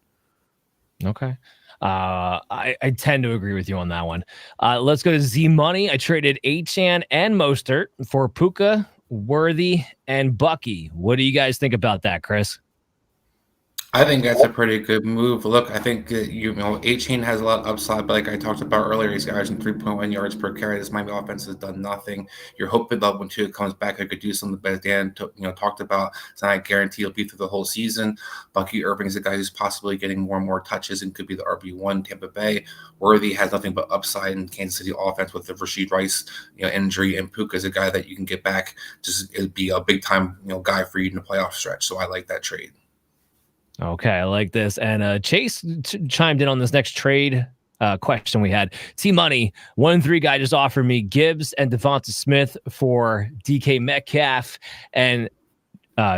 Okay. I tend to agree with you on that one. Let's go to Z Money. I traded Achane and Mostert for Puka, Worthy, and Bucky. What do you guys think about that, Chris? I think that's a pretty good move. Look, I think Achane has a lot of upside, but like I talked about earlier, he's averaging 3.1 yards per carry. This Miami offense has done nothing. You're hoping that when Tua comes back, I could do something. But Dan, talked about. It's not a guarantee he'll be through the whole season. Bucky Irving is a guy who's possibly getting more and more touches and could be the RB1 Tampa Bay. Worthy has nothing but upside in Kansas City offense with the Rashid Rice injury, and Puka is a guy that you can get back. Just it'd be a big time guy for you in the playoff stretch. So I like that trade. Okay, I like this. And Chase chimed in on this next trade question we had. T-Money, 1-3 guy just offered me Gibbs and Devonta Smith for DK Metcalf and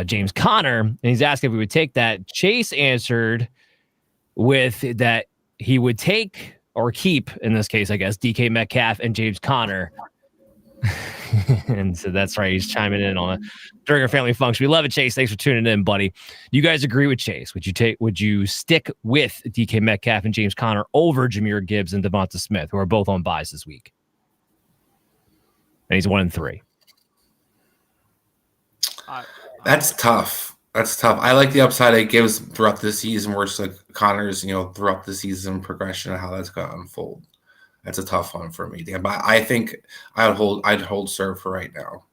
James Conner. And he's asking if we would take that. Chase answered with that he would take or keep, in this case, I guess, DK Metcalf and James Conner. And so that's right. He's chiming in on it during our family function. We love it, Chase. Thanks for tuning in, buddy. You guys agree with Chase? Would you stick with DK Metcalf and James Conner over Jahmyr Gibbs and Devonta Smith, who are both on buys this week? And he's 1-3. That's tough. I like the upside it gives throughout the season versus like Connor's, throughout the season progression and how that's going to unfold. That's a tough one for me, Dan. But I think I'd hold serve for right now.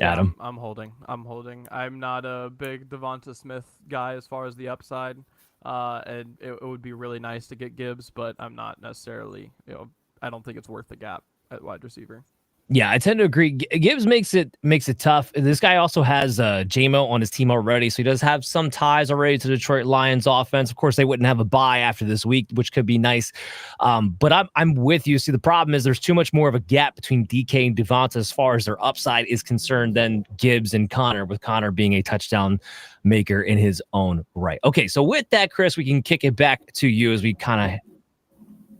Adam, I'm holding. I'm not a big Devonta Smith guy as far as the upside, and it would be really nice to get Gibbs, but I'm not necessarily. I don't think it's worth the gap at wide receiver. Yeah, I tend to agree. Gibbs makes it tough. This guy also has JMO on his team already, so he does have some ties already to the Detroit Lions offense. Of course, they wouldn't have a bye after this week, which could be nice. But I'm with you. See, the problem is there's too much more of a gap between DK and Devonta as far as their upside is concerned than Gibbs and Connor, with Connor being a touchdown maker in his own right. Okay, so with that, Chris, we can kick it back to you as we kind of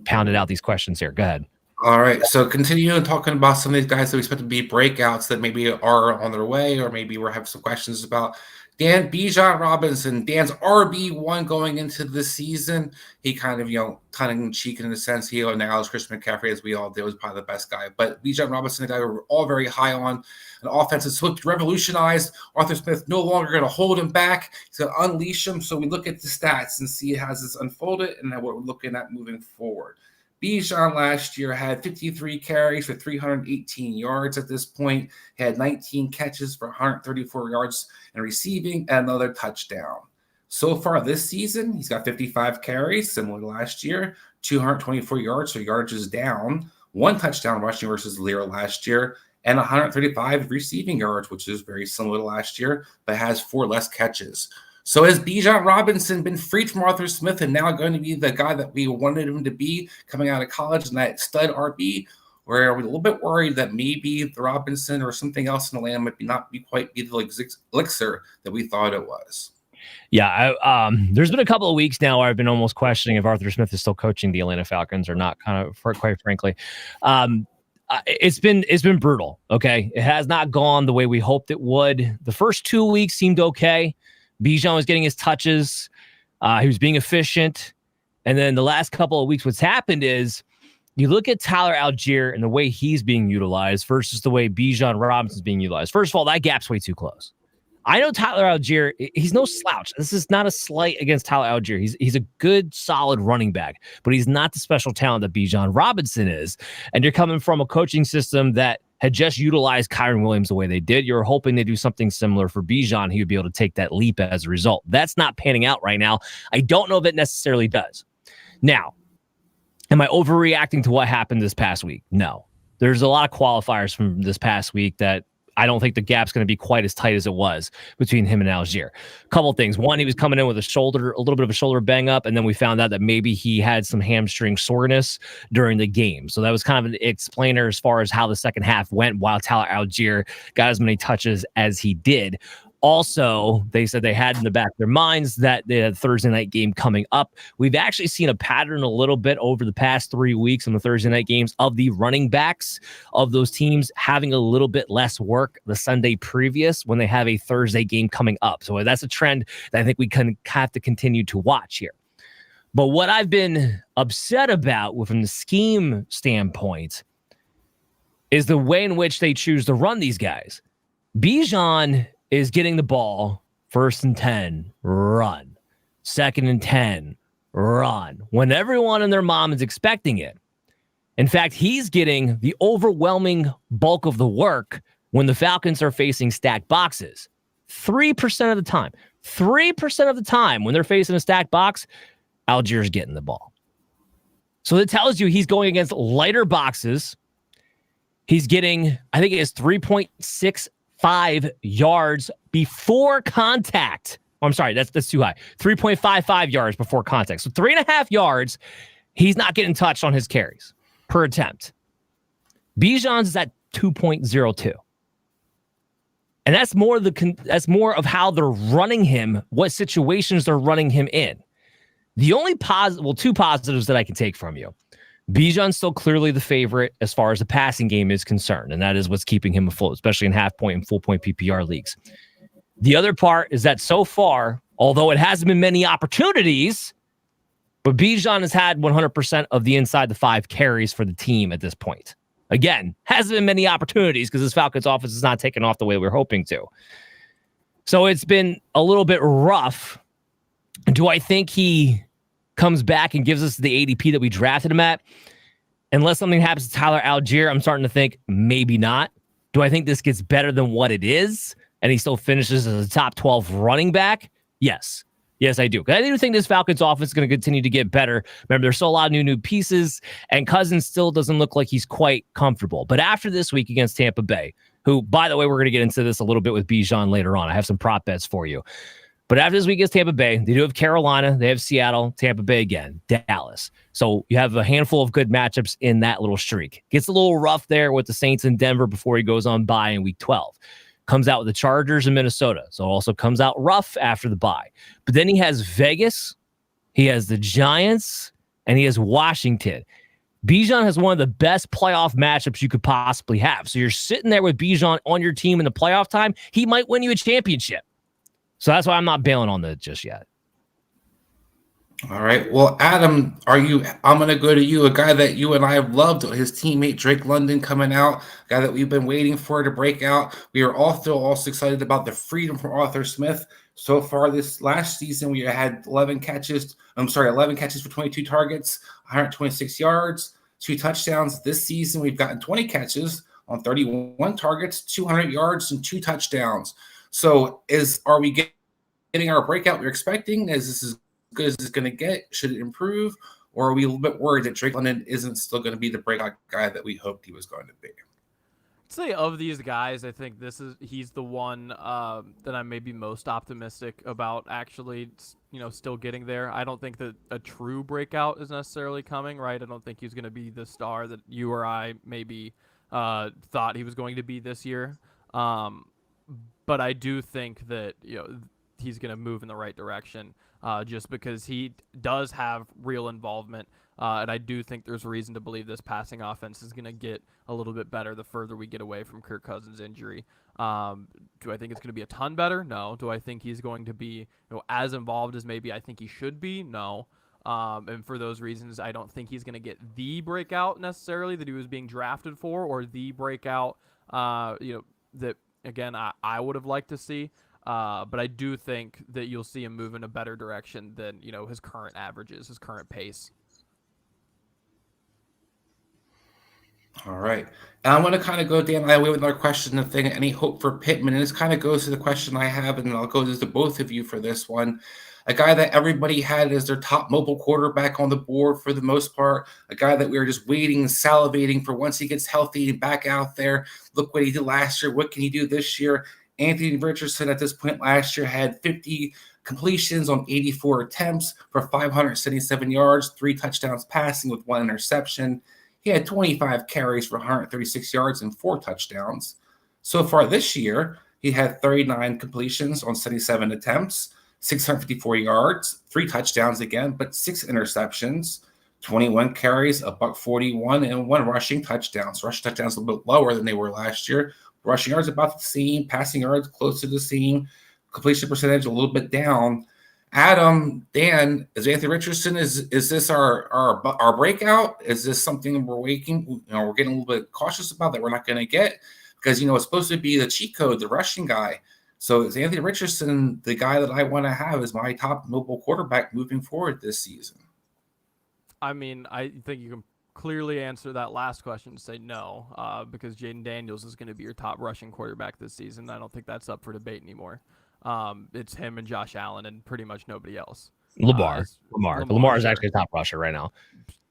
pounded out these questions here. Go ahead. All right, so continuing talking about some of these guys that we expect to be breakouts that maybe are on their way, or maybe we're having some questions about. Bijan Robinson, Dan's RB1 going into the season. He kind of, tongue in cheek in a sense. He acknowledged Christian McCaffrey, as we all did, was probably the best guy. But Bijan Robinson, a guy we're all very high on, an offense that's looked revolutionized. Arthur Smith no longer going to hold him back. He's going to unleash him. So we look at the stats and see how this unfolded and what we're looking at moving forward. Bijan last year had 53 carries for 318 yards at this point. He had 19 catches for 134 yards and receiving and another touchdown. So far this season, he's got 55 carries, similar to last year, 224 yards, so yards is down, 1 touchdown rushing versus Lear last year, and 135 receiving yards, which is very similar to last year, but has 4 less catches. So has Bijan Robinson been freed from Arthur Smith and now going to be the guy that we wanted him to be coming out of college and that stud RB? Or are we a little bit worried that maybe the Robinson or something else in the land might not be quite the elixir that we thought it was? Yeah, there's been a couple of weeks now where I've been almost questioning if Arthur Smith is still coaching the Atlanta Falcons or not, quite frankly. It's been brutal, okay? It has not gone the way we hoped it would. The first 2 weeks seemed okay. Bijan was getting his touches. He was being efficient. And then the last couple of weeks, what's happened is you look at Tyler Algier and the way he's being utilized versus the way Bijan Robinson's being utilized. First of all, that gap's way too close. I know Tyler Algier, he's no slouch. This is not a slight against Tyler Algier. He's a good, solid running back, but he's not the special talent that Bijan Robinson is. And you're coming from a coaching system that had just utilized Kyron Williams the way they did. You're hoping they do something similar for Bijan. He would be able to take that leap as a result. That's not panning out right now. I don't know if it necessarily does. Now, am I overreacting to what happened this past week? No. There's a lot of qualifiers from this past week that I don't think the gap's going to be quite as tight as it was between him and Algier. A couple of things. One, he was coming in with a little bit of a shoulder bang up, and then we found out that maybe he had some hamstring soreness during the game. So that was kind of an explainer as far as how the second half went while Tyler Algier got as many touches as he did. Also, they said they had in the back of their minds that they had a Thursday night game coming up. We've actually seen a pattern a little bit over the past 3 weeks in the Thursday night games of the running backs of those teams having a little bit less work the Sunday previous when they have a Thursday game coming up. So that's a trend that I think we can have to continue to watch here. But what I've been upset about from the scheme standpoint is the way in which they choose to run these guys. Bijan is getting the ball 1st and 10, run. 2nd and 10, run. When everyone and their mom is expecting it. In fact, he's getting the overwhelming bulk of the work when the Falcons are facing stacked boxes. 3% of the time. 3% of the time when they're facing a stacked box, Algier's getting the ball. So it tells you he's going against lighter boxes. He's getting, I think it is 3.65 yards before contact. Oh, I'm sorry, that's too high. 3.55 yards before contact. So 3.5 yards, he's not getting touched on his carries per attempt. Bijan's is at 2.02. And that's more of how they're running him, what situations they're running him in. The only two positives that I can take from you. Bijan's still clearly the favorite as far as the passing game is concerned, and that is what's keeping him afloat, especially in half-point and full-point PPR leagues. The other part is that so far, although it hasn't been many opportunities, but Bijan has had 100% of the inside the 5 carries for the team at this point. Again, hasn't been many opportunities because this Falcons offense is not taking off the way we're hoping to. So it's been a little bit rough. Do I think he comes back and gives us the ADP that we drafted him at? Unless something happens to Tyler Algier, I'm starting to think maybe not. Do I think this gets better than what it is and he still finishes as a top 12 running back? Yes. Yes, I do. I do think this Falcons offense is going to continue to get better. Remember, there's still a lot of new pieces, and Cousins still doesn't look like he's quite comfortable. But after this week against Tampa Bay, who, by the way, we're going to get into this a little bit with Bijan later on. I have some prop bets for you. But after this week against Tampa Bay, they do have Carolina, they have Seattle, Tampa Bay again, Dallas. So you have a handful of good matchups in that little streak. Gets a little rough there with the Saints in Denver before he goes on bye in week 12. Comes out with the Chargers in Minnesota. So also comes out rough after the bye. But then he has Vegas, he has the Giants, and he has Washington. Bijan has one of the best playoff matchups you could possibly have. So you're sitting there with Bijan on your team in the playoff time. He might win you a championship. So that's why I'm not bailing on that just yet. All right. Well, Adam, I'm going to go to you, a guy that you and I have loved, his teammate Drake London coming out, a guy that we've been waiting for to break out. We are also excited about the freedom from Arthur Smith. So far this last season, we had 11 catches for 22 targets, 126 yards, 2 touchdowns. This season, we've gotten 20 catches on 31 targets, 200 yards, and 2 touchdowns. So are we getting our breakout we're expecting? Is this as good as it's going to get? Should it improve? Or are we a little bit worried that Drake London isn't still going to be the breakout guy that we hoped he was going to be? I'd say of these guys, I think he's the one that I'm maybe most optimistic about actually, still getting there. I don't think that a true breakout is necessarily coming, right? I don't think he's going to be the star that you or I maybe thought he was going to be this year. But I do think that he's going to move in the right direction just because he does have real involvement. And I do think there's reason to believe this passing offense is going to get a little bit better the further we get away from Kirk Cousins' injury. Do I think it's going to be a ton better? No. Do I think he's going to be as involved as maybe I think he should be? No. And for those reasons, I don't think he's going to get the breakout necessarily that he was being drafted for, or the breakout that, again, I would have liked to see. But I do think that you'll see him move in a better direction than, his current averages, his current pace. All right. And I want to kind of go down that way with our question, the thing, any hope for Pittman? And this kind of goes to the question I have, and I'll go to both of you for this one. A guy that everybody had as their top mobile quarterback on the board for the most part, a guy that we were just waiting and salivating for once he gets healthy and back out there. Look what he did last year. What can he do this year? Anthony Richardson at this point last year had 50 completions on 84 attempts for 577 yards, 3 touchdowns passing with 1 interception. He had 25 carries for 136 yards and 4 touchdowns. So far this year, he had 39 completions on 77 attempts, 654 yards, 3 touchdowns again, but 6 interceptions, 21 carries, $141, and 1 rushing touchdown. So rushing touchdowns a little bit lower than they were last year. Rushing yards about the same, passing yards close to the same, completion percentage a little bit down. Adam, Dan, is Anthony Richardson, is this our breakout? Is this something we're getting a little bit cautious about that we're not going to get? Because, it's supposed to be the cheat code, the rushing guy. So is Anthony Richardson the guy that I want to have as my top mobile quarterback moving forward this season? I mean, I think you can clearly answer that last question and say no, because Jaden Daniels is going to be your top rushing quarterback this season. I don't think that's up for debate anymore. It's him and Josh Allen and pretty much nobody else. Lamar is actually a top rusher right now.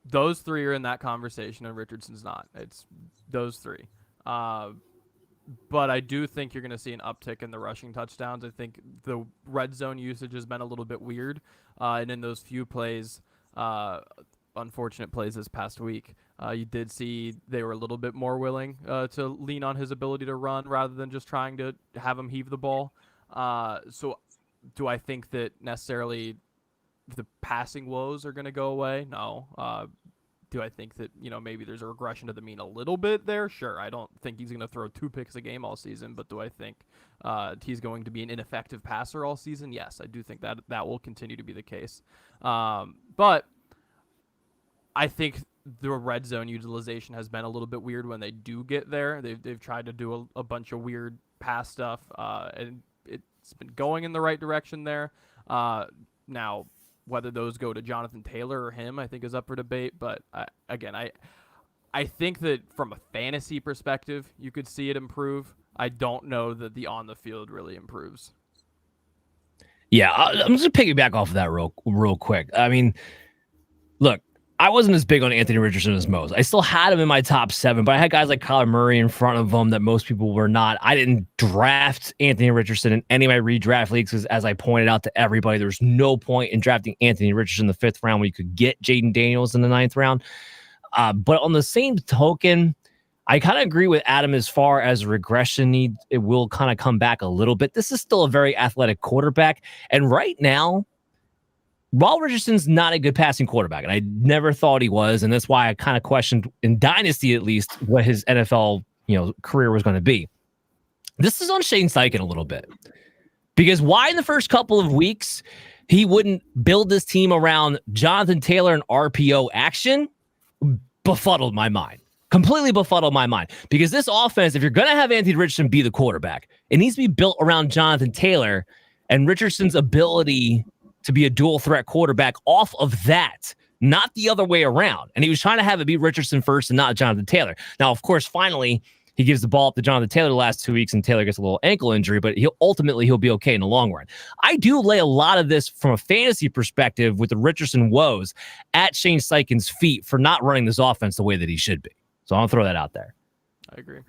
Those 3 are in that conversation, and Richardson's not. It's those 3. But I do think you're going to see an uptick in the rushing touchdowns. I think the red zone usage has been a little bit weird, and in those few plays, unfortunate plays this past week, you did see they were a little bit more willing to lean on his ability to run rather than just trying to have him heave the ball. So do I think that necessarily the passing woes are going to go away? No. Do I think that, maybe there's a regression to the mean a little bit there? Sure. I don't think he's going to throw 2 picks a game all season, but do I think he's going to be an ineffective passer all season? Yes, I do think that will continue to be the case. But I think the red zone utilization has been a little bit weird when they do get there. They've tried to do a bunch of weird pass stuff, and it's been going in the right direction there. Now, whether those go to Jonathan Taylor or him, I think is up for debate. But I think that from a fantasy perspective, you could see it improve. I don't know that the on the field really improves. Yeah, I'm just gonna piggyback off of that real quick. I mean, look, I wasn't as big on Anthony Richardson as most. I still had him in my top 7, but I had guys like Kyler Murray in front of him that most people were not. I didn't draft Anthony Richardson in any of my redraft leagues because, as I pointed out to everybody, there's no point in drafting Anthony Richardson in the 5th round when you could get Jaden Daniels in the 9th round. But on the same token, I kind of agree with Adam as far as regression need. It will kind of come back a little bit. This is still a very athletic quarterback. And right now, while Richardson's not a good passing quarterback, and I never thought he was, and that's why I kind of questioned in Dynasty at least what his NFL career was going to be. This is on Shane Steichen a little bit. Because why in the first couple of weeks he wouldn't build this team around Jonathan Taylor and RPO action befuddled my mind. Completely befuddled my mind. Because this offense, if you're going to have Anthony Richardson be the quarterback, it needs to be built around Jonathan Taylor and Richardson's ability to be a dual threat quarterback off of that, not the other way around. And he was trying to have it be Richardson first and not Jonathan Taylor. Now, of course, finally, he gives the ball up to Jonathan Taylor the last 2 weeks and Taylor gets a little ankle injury, but he'll be okay in the long run. I do lay a lot of this from a fantasy perspective with the Richardson woes at Shane Steichen's feet for not running this offense the way that he should be. So I'll throw that out there. I agree.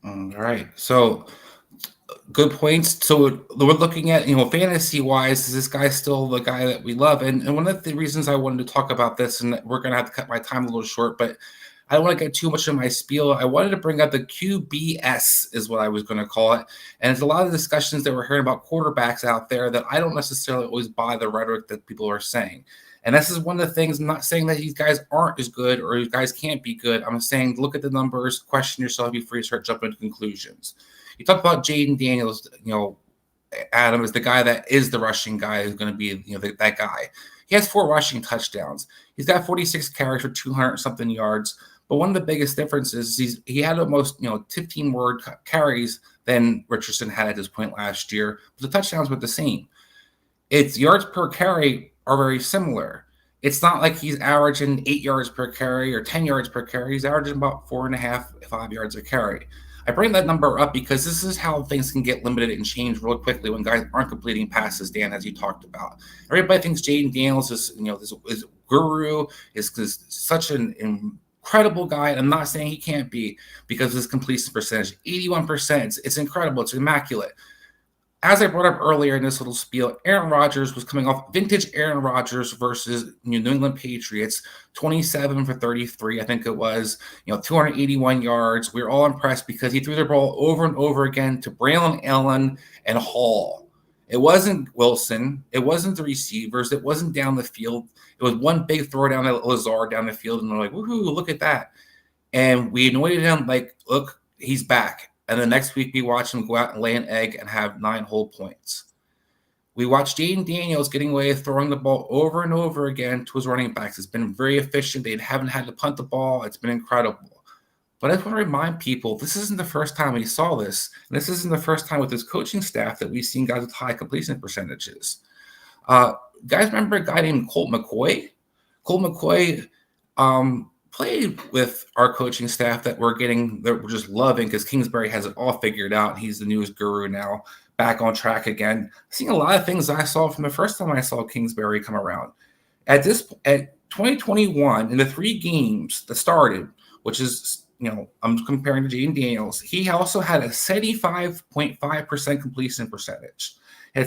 All right. So good points. So we're looking at, fantasy wise, is this guy still the guy that we love? And one of the reasons I wanted to talk about this, and we're going to have to cut my time a little short, but I don't want to get too much of my spiel. I wanted to bring up the QBS is what I was going to call it. And there's a lot of discussions that we're hearing about quarterbacks out there that I don't necessarily always buy the rhetoric that people are saying. And this is one of the things. I'm not saying that these guys aren't as good or these guys can't be good. I'm saying look at the numbers, question yourself before you start jumping to conclusions. You talk about Jaden Daniels, Adam is the guy that is the rushing guy who's going to be, that guy. He has 4 rushing touchdowns. He's got 46 carries for 200-something yards. But one of the biggest differences is he had almost 15 more carries than Richardson had at this point last year. But the touchdowns were the same. Its yards per carry are very similar. It's not like he's averaging 8 yards per carry or 10 yards per carry. He's averaging about 4.5, 5 yards a carry. I bring that number up because this is how things can get limited and change real quickly when guys aren't completing passes, Dan, as you talked about. Everybody thinks Jaden Daniels is, this guru, is such an incredible guy. I'm not saying he can't be because of his completion percentage. 81%. It's incredible. It's immaculate. As I brought up earlier in this little spiel, Aaron Rodgers was coming off vintage Aaron Rodgers versus New England Patriots, 27 for 33, I think it was, 281 yards. We were all impressed because he threw the ball over and over again to Braylon Allen and Hall. It wasn't Wilson. It wasn't the receivers. It wasn't down the field. It was one big throw down at Lazard down the field, and they're like, woohoo, look at that. And we anointed him like, look, he's back. And the next week, we watch him go out and lay an egg and have 9 whole points. We watched Jaden Daniels getting away with throwing the ball over and over again to his running backs. It's been very efficient. They haven't had to punt the ball. It's been incredible. But I just want to remind people, this isn't the first time we saw this. And this isn't the first time with his coaching staff that we've seen guys with high completion percentages. Guys remember a guy named Colt McCoy? Colt McCoy played with our coaching staff that we're just loving because Kingsbury has it all figured out. He's the newest guru now, back on track again. Seeing a lot of things I saw from the first time I saw Kingsbury come around. At 2021, in the 3 games that started, which is, I'm comparing to Jaden Daniels, he also had a 75.5% completion percentage. He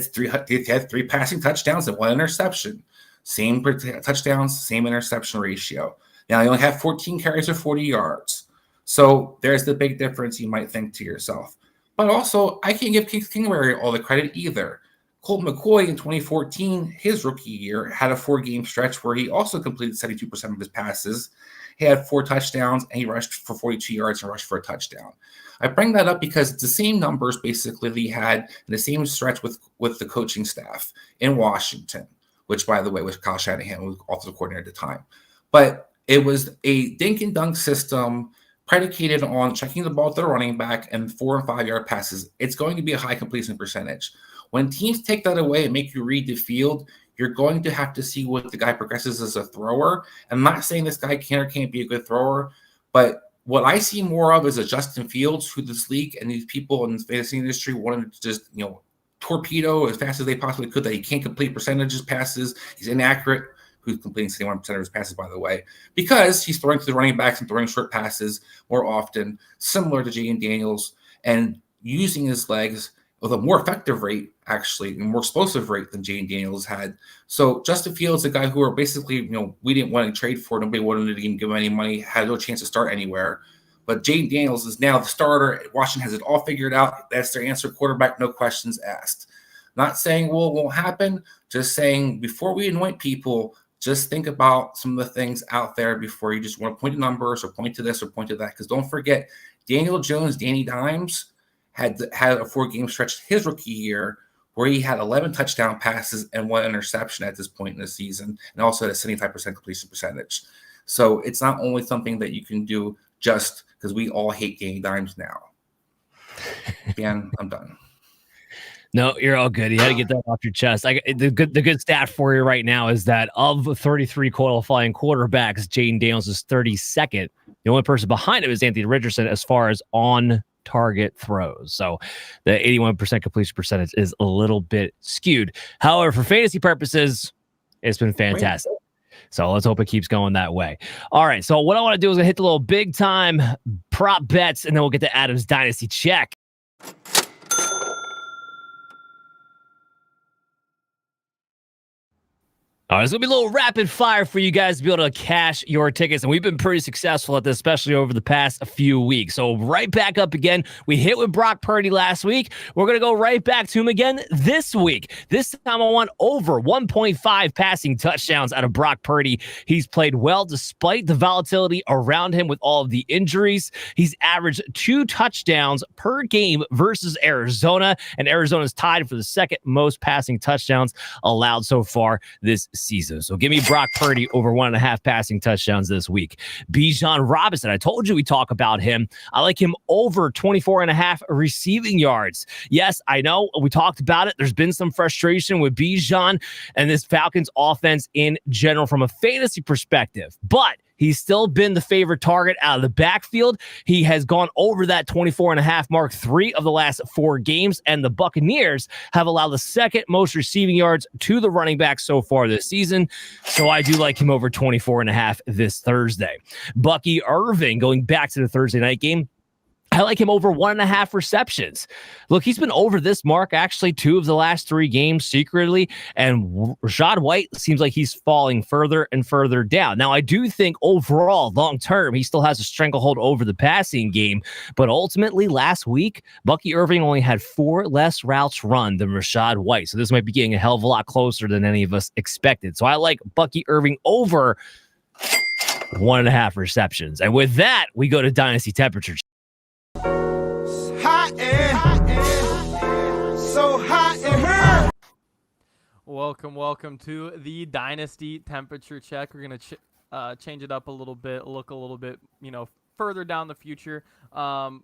had 3 passing touchdowns and 1 interception. Same touchdowns, same interception ratio. Now, he only had 14 carries for 40 yards. So there's the big difference you might think to yourself. But also, I can't give Kingsbury all the credit either. Colt McCoy in 2014, his rookie year, had a 4-game stretch where he also completed 72% of his passes. He had 4 touchdowns, and he rushed for 42 yards and rushed for a touchdown. I bring that up because it's the same numbers basically that he had in the same stretch with the coaching staff in Washington, which, by the way, was Kyle Shanahan, who was offensive coordinator at the time. But it was a dink and dunk system predicated on checking the ball to the running back and 4 and 5 yard passes. It's going to be a high completion percentage. When teams take that away and make you read the field, you're going to have to see what the guy progresses as a thrower. I'm not saying this guy can or can't be a good thrower, but what I see more of is a Justin Fields, who this league and these people in the fantasy industry wanted to just, torpedo as fast as they possibly could, that he can't complete percentages passes. He's inaccurate. Who's completing 71% of his passes, by the way, because he's throwing to the running backs and throwing short passes more often, similar to Jaden Daniels, and using his legs with a more effective rate, actually, a more explosive rate than Jaden Daniels had. So Justin Fields, a guy who are basically, we didn't want to trade for, nobody wanted to even give him any money, had no chance to start anywhere. But Jaden Daniels is now the starter. Washington has it all figured out. That's their answer quarterback, no questions asked. Not saying, well, it won't happen, just saying before we anoint people, just think about some of the things out there before you just want to point to numbers or point to this or point to that. Because don't forget, Daniel Jones, Danny Dimes, had a 4-game stretch his rookie year where he had 11 touchdown passes and 1 interception at this point in the season, and also had a 75% completion percentage. So it's not only something that you can do just because we all hate Danny Dimes now. Dan, I'm done. No, you're all good. You had to get that off your chest. The good stat for you right now is that of 33 qualifying quarterbacks, Jaden Daniels is 32nd. The only person behind him is Anthony Richardson as far as on-target throws. So the 81% completion percentage is a little bit skewed. However, for fantasy purposes, it's been fantastic. So let's hope it keeps going that way. All right, so what I want to do is hit the little big-time prop bets, and then we'll get to Adam's Dynasty Check. All right, it's going to be a little rapid fire for you guys to be able to cash your tickets. And we've been pretty successful at this, especially over the past few weeks. So right back up again. We hit with Brock Purdy last week. We're going to go right back to him again this week. This time I want over 1.5 passing touchdowns out of Brock Purdy. He's played well despite the volatility around him with all of the injuries. He's averaged 2 touchdowns per game versus Arizona. And Arizona's tied for the second most passing touchdowns allowed so far this season. So give me Brock Purdy over 1.5 passing touchdowns this week. Bijan Robinson, I told you we talk about him. I like him over 24.5 receiving yards. Yes, I know we talked about it. There's been some frustration with Bijan and this Falcons offense in general from a fantasy perspective, but he's still been the favorite target out of the backfield. He has gone over that 24.5 mark 3 of the last 4 games, and the Buccaneers have allowed the second most receiving yards to the running back so far this season. So I do like him over 24.5 this Thursday. Bucky Irving, going back to the Thursday night game, I like him over 1.5 receptions. Look, he's been over this mark actually 2 of the last 3 games secretly, and Rachaad White seems like he's falling further and further down. Now, I do think overall, long term, he still has a stranglehold over the passing game, but ultimately last week, Bucky Irving only had 4 less routes run than Rachaad White, so this might be getting a hell of a lot closer than any of us expected. So I like Bucky Irving over 1.5 receptions. And with that, we go to Dynasty Temperature. So hot in here. Welcome to the Dynasty Temperature Check. We're gonna change it up a little bit, look a little bit, further down the future, and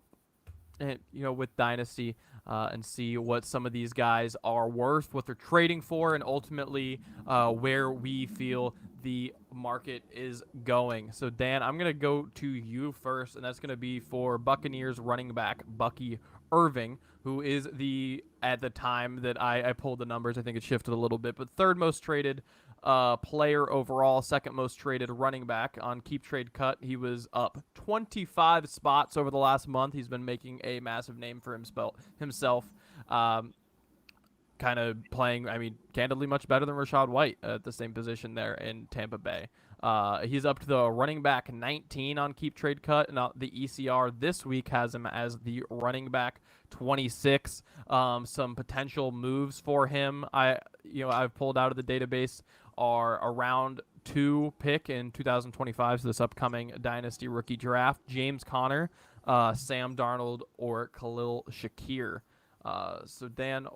with Dynasty, and see what some of these guys are worth, what they're trading for, and ultimately where we feel the market is going. So Dan, I'm gonna go to you first, and that's gonna be for Buccaneers running back Bucky Irving, who is at the time that I pulled the numbers, I think it shifted a little bit, but 3rd most traded player overall, 2nd most traded running back on Keep Trade Cut. He was up 25 spots over the last month. He's been making a massive name for himself. Kind of playing, candidly much better than Rachaad White at the same position there in Tampa Bay. He's up to the running back 19 on Keep Trade Cut, and the ECR this week has him as the running back 26. Some potential moves for him I've pulled out of the database are around 2 pick in 2025, so this upcoming Dynasty rookie draft, James Conner, Sam Darnold, or Khalil Shakir. So Dan,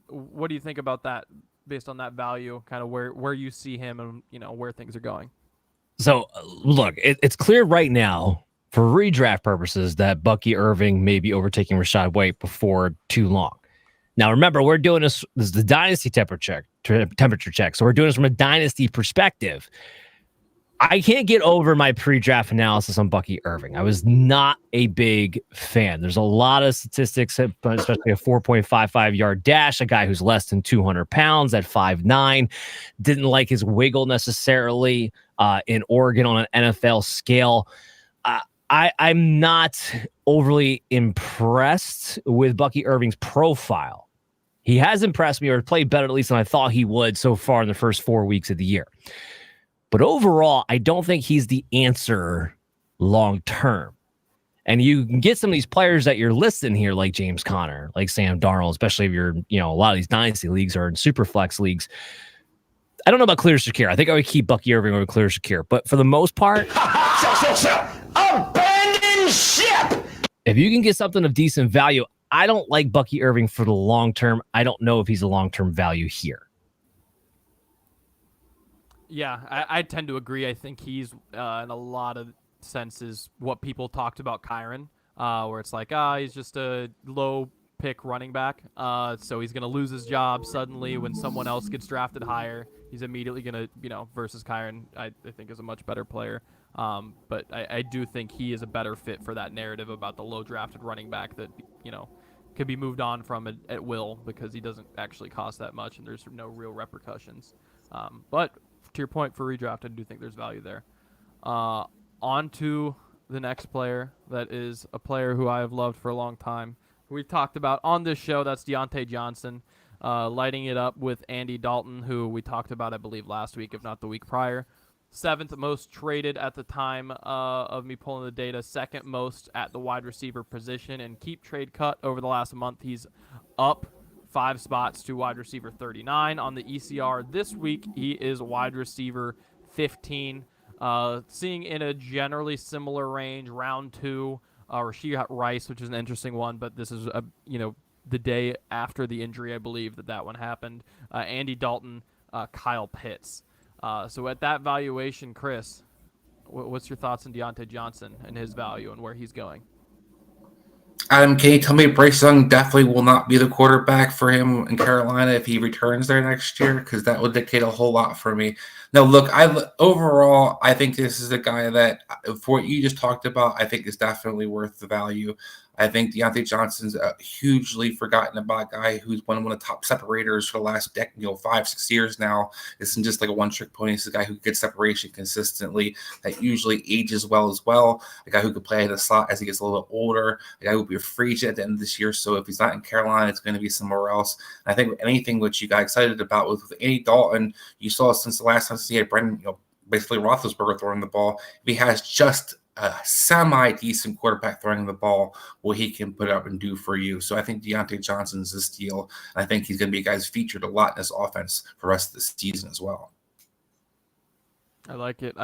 what do you think about that based on that value, kind of where you see him and where things are going? So look, it's clear right now for redraft purposes that Bucky Irving may be overtaking Rachaad White before too long. Now remember, we're doing this is the Dynasty temperature check. So we're doing this from a dynasty perspective. I can't get over my pre-draft analysis on Bucky Irving. I was not a big fan. There's a lot of statistics, especially a 4.55 yard dash, a guy who's less than 200 pounds at 5'9". Didn't like his wiggle necessarily in Oregon on an NFL scale. I'm not overly impressed with Bucky Irving's profile. He has impressed me or played better at least than I thought he would so far in the first 4 weeks of the year. But overall, I don't think he's the answer long term. And you can get some of these players that you're listing here, like James Conner, like Sam Darnold, especially if you're, a lot of these dynasty leagues or in super flex leagues. I don't know about Clear Shakir. I think I would keep Bucky Irving over Clear Shakir. But for the most part, abandon ship. If you can get something of decent value, I don't like Bucky Irving for the long term. I don't know if he's a long-term value here. Yeah, I tend to agree. I think he's, in a lot of senses, what people talked about Kyron, where it's like, he's just a low-pick running back, so he's going to lose his job suddenly when someone else gets drafted higher. He's immediately going to, versus Kyron, I think is a much better player. But I do think he is a better fit for that narrative about the low-drafted running back that, could be moved on from at will because he doesn't actually cost that much and there's no real repercussions. But to your point for redraft, I do think there's value there. On to the next player that is a player who I have loved for a long time. We've talked about on this show, that's Deontay Johnson, lighting it up with Andy Dalton, who we talked about, I believe, last week, if not the week prior. 7th most traded at the time of me pulling the data, 2nd most at the wide receiver position, and keep trade cut over the last month. He's up 5 spots to wide receiver 39 on the ECR. This week, he is wide receiver 15. Seeing in a generally similar range, round 2, Rashee Rice, which is an interesting one, but this is, the day after the injury, I believe, that one happened. Andy Dalton, Kyle Pitts. So at that valuation, Chris, what's your thoughts on Deontay Johnson and his value and where he's going? Adam, can you tell me Bryce Young definitely will not be the quarterback for him in Carolina if he returns there next year? Because that would dictate a whole lot for me. No, look, overall, I think this is a guy that, for what you just talked about, I think is definitely worth the value. I think Deontay Johnson's a hugely forgotten about guy who's one of the top separators for the last 5-6 years now. This isn't just like a one-trick pony. This is a guy who gets separation consistently, that usually ages well as well. A guy who could play in the slot as he gets a little bit older. A guy who will be a free agent at the end of this year. So if he's not in Carolina, it's going to be somewhere else. And I think anything which you got excited about with Andy Dalton, you saw since the last time he had Brendan, basically Roethlisberger throwing the ball. If he has just a semi-decent quarterback throwing the ball, what he can put up and do for you. So I think Deontay Johnson's a steal. I think he's going to be a guy who's featured a lot in this offense for the rest of the season as well. I like it.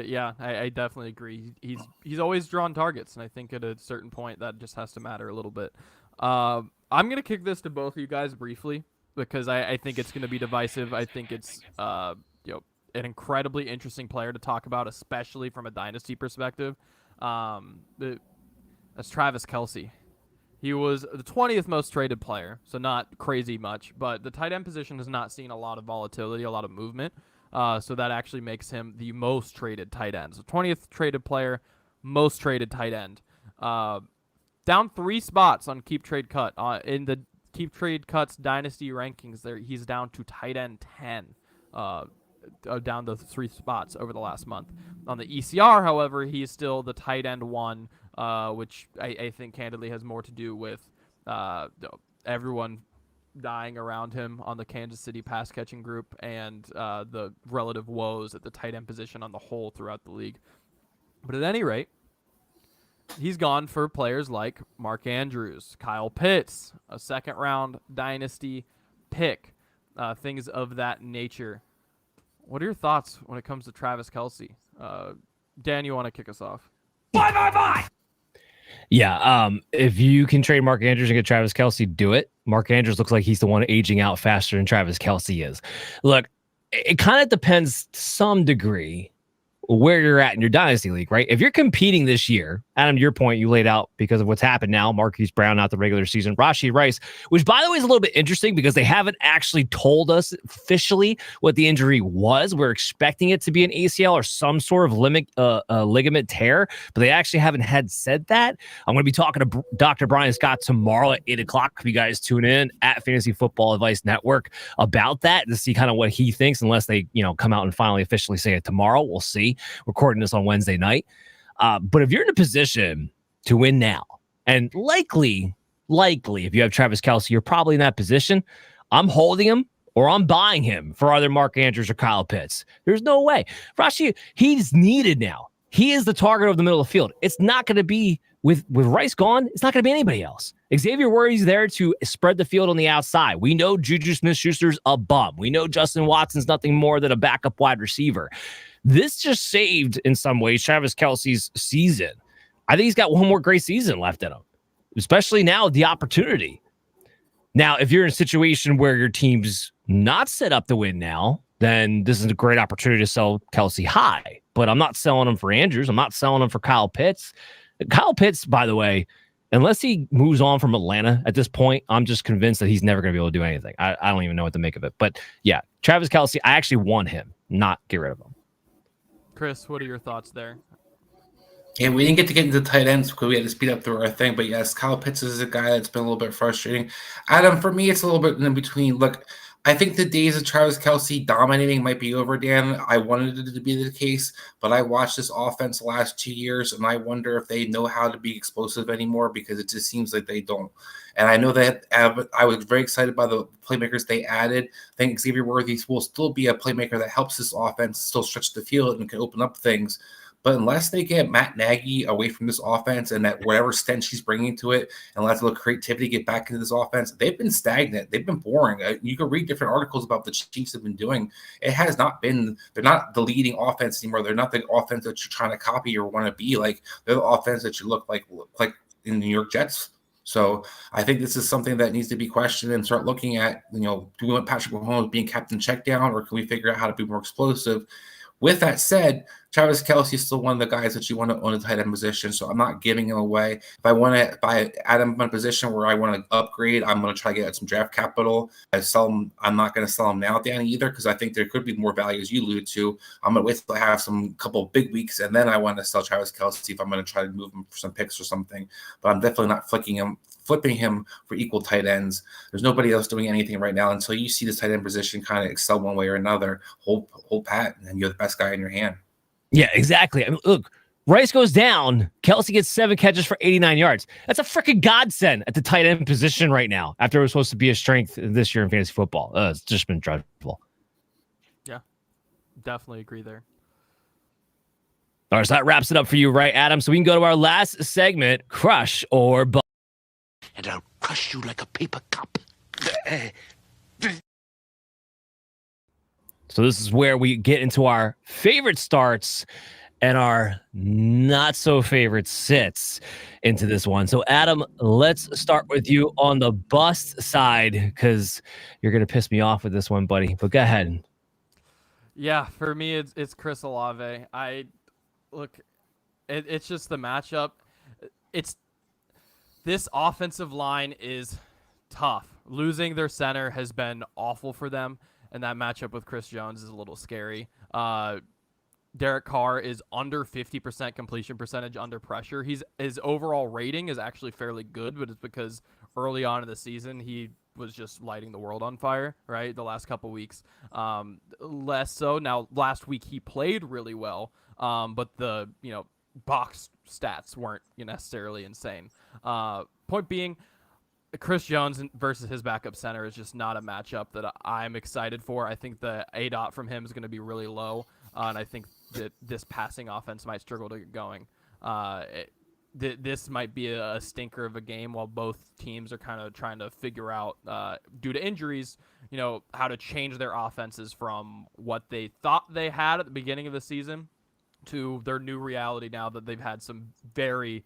Yeah, I definitely agree. He's always drawn targets, and I think at a certain point that just has to matter a little bit. I'm going to kick this to both of you guys briefly because I think it's going to be divisive. I think it's an incredibly interesting player to talk about, especially from a dynasty perspective. That's Travis Kelce. He was the 20th most traded player, so not crazy much, but the tight end position has not seen a lot of volatility, a lot of movement, so that actually makes him the most traded tight end. So 20th traded player, most traded tight end. Down 3 spots on Keep Trade Cut. In the Keep Trade Cuts dynasty rankings, he's down to tight end 10. Down to 3 spots over the last month. On the ECR, however, he is still the tight end 1, which I think candidly has more to do with everyone dying around him on the Kansas City pass catching group and the relative woes at the tight end position on the whole throughout the league. But at any rate, he's gone for players like Mark Andrews, Kyle Pitts, a 2nd-round dynasty pick, things of that nature. What are your thoughts when it comes to Travis Kelce? Dan, you want to kick us off? Bye. Yeah, if you can trade Mark Andrews and get Travis Kelce, do it. Mark Andrews looks like he's the one aging out faster than Travis Kelce is. Look, it kind of depends to some degree where you're at in your dynasty league, right? If you're competing this year Adam, your point you laid out because of what's happened now. Marquise Brown out the regular season. Rashee Rice, which by the way is a little bit interesting because they haven't actually told us officially what the injury was. We're expecting it to be an ACL or some sort of ligament tear, but they actually haven't said that. I'm going to be talking to Dr. Brian Scott tomorrow at 8 o'clock. If you guys tune in at Fantasy Football Advice Network about that to see kind of what he thinks, unless they, come out and finally officially say it tomorrow. We'll see. Recording this on Wednesday night. But if you're in a position to win now, and likely, if you have Travis Kelce, you're probably in that position. I'm holding him or I'm buying him for either Mark Andrews or Kyle Pitts. There's no way. Rashee, he's needed now. He is the target of the middle of the field. It's not going to be with Rice gone. It's not going to be anybody else. Xavier Worthy's there to spread the field on the outside. We know Juju Smith-Schuster's a bum. We know Justin Watson's nothing more than a backup wide receiver. This just saved, in some ways, Travis Kelce's season. I think he's got one more great season left in him, especially now with the opportunity. Now, if you're in a situation where your team's not set up to win now, then this is a great opportunity to sell Kelce high. But I'm not selling him for Andrews. I'm not selling him for Kyle Pitts. Kyle Pitts, by the way, unless he moves on from Atlanta at this point, I'm just convinced that he's never going to be able to do anything. I don't even know what to make of it. But yeah, Travis Kelce, I actually want him, not get rid of him. Chris, what are your thoughts there? Yeah, we didn't get into tight ends because we had to speed up through our thing. But yes, Kyle Pitts is a guy that's been a little bit frustrating. Adam, for me, it's a little bit in between. Look, I think the days of Travis Kelce dominating might be over, Dan. I wanted it to be the case, but I watched this offense the last 2 years, and I wonder if they know how to be explosive anymore because it just seems like they don't. And I know that I was very excited by the playmakers they added. I think Xavier Worthy will still be a playmaker that helps this offense still stretch the field and can open up things. But unless they get Matt Nagy away from this offense and that whatever stench he's bringing to it, and let a little creativity get back into this offense, they've been stagnant. They've been boring. You can read different articles about the Chiefs have been doing. It has not been. They're not the leading offense anymore. They're not the offense that you're trying to copy or want to be like. They're the offense that you look like in the New York Jets. So I think this is something that needs to be questioned and start looking at. Do we want Patrick Mahomes being kept in check down, or can we figure out how to be more explosive? With that said, Travis Kelce is still one of the guys that you want to own a tight end position, so I'm not giving him away. If I want to buy Adam in a position where I want to upgrade, I'm going to try to get some draft capital. I'm not going to sell him now, Danny, either, because I think there could be more value, as you alluded to. I'm going to wait till I have some couple big weeks, and then I want to sell Travis Kelce if I'm going to try to move him for some picks or something. But I'm definitely not flipping him for equal tight ends. There's nobody else doing anything right now until you see this tight end position kind of excel one way or another. Hold pat, and you're the best guy in your hand. Yeah, exactly. I mean, look, Rice goes down. Kelce gets 7 catches for 89 yards. That's a freaking godsend at the tight end position right now after it was supposed to be a strength this year in fantasy football. It's just been dreadful. Yeah, definitely agree there. All right, so that wraps it up for you, right, Adam? So we can go to our last segment, Crush or Bust. And I'll crush you like a paper cup. So this is where we get into our favorite starts and our not so favorite sits into this one. So Adam, let's start with you on the bust side because you're going to piss me off with this one, buddy. But go ahead. Yeah, for me, it's Chris Olave. It's just the matchup. This offensive line is tough. Losing their center has been awful for them, and that matchup with Chris Jones is a little scary. Derek Carr is under 50% completion percentage under pressure. His overall rating is actually fairly good, but it's because early on in the season he was just lighting the world on fire, right? The last couple weeks. Less so. Now, last week he played really well, but the, box stats weren't necessarily insane. Point being, Chris Jones versus his backup center is just not a matchup that I'm excited for. I think the ADOT from him is going to be really low, and I think that this passing offense might struggle to get going. This might be a stinker of a game while both teams are kind of trying to figure out, due to injuries, how to change their offenses from what they thought they had at the beginning of the season to their new reality now that they've had some very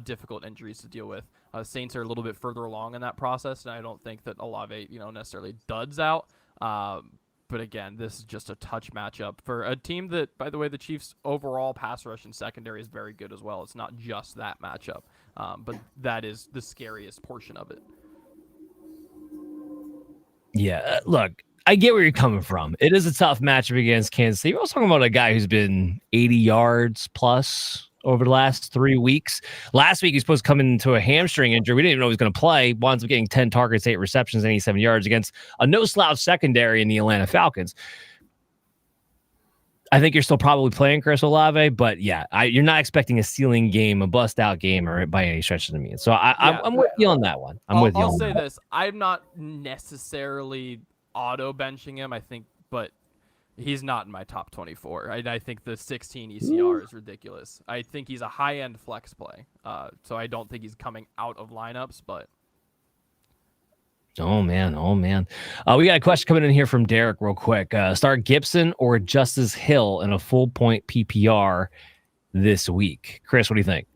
difficult injuries to deal with. Saints are a little bit further along in that process, and I don't think that Olave, necessarily duds out. But But again, this is just a touch matchup for a team that, by the way, the Chiefs' overall pass rush and secondary is very good as well. It's not just that matchup, but that is the scariest portion of it. Yeah, look, I get where you're coming from. It is a tough matchup against Kansas City. We're also talking about a guy who's been 80 yards plus over the last 3 weeks. Last week, he was supposed to come into a hamstring injury. We didn't even know he was going to play. Winds up getting 10 targets, 8 receptions, 87 yards against a no-slouch secondary in the Atlanta Falcons. I think you're still probably playing Chris Olave, but yeah, you're not expecting a ceiling game, a bust-out game, or by any stretch of the means. So I'm with you on that one. I'll say this. I'm not necessarily auto-benching him, I think, but he's not in my top 24. I think the 16 ECR is ridiculous. I think he's a high-end flex play, so I don't think he's coming out of lineups, but... Oh, man. We got a question coming in here from Derek real quick. Start Gibson or Justice Hill in a full-point PPR this week. Chris, what do you think?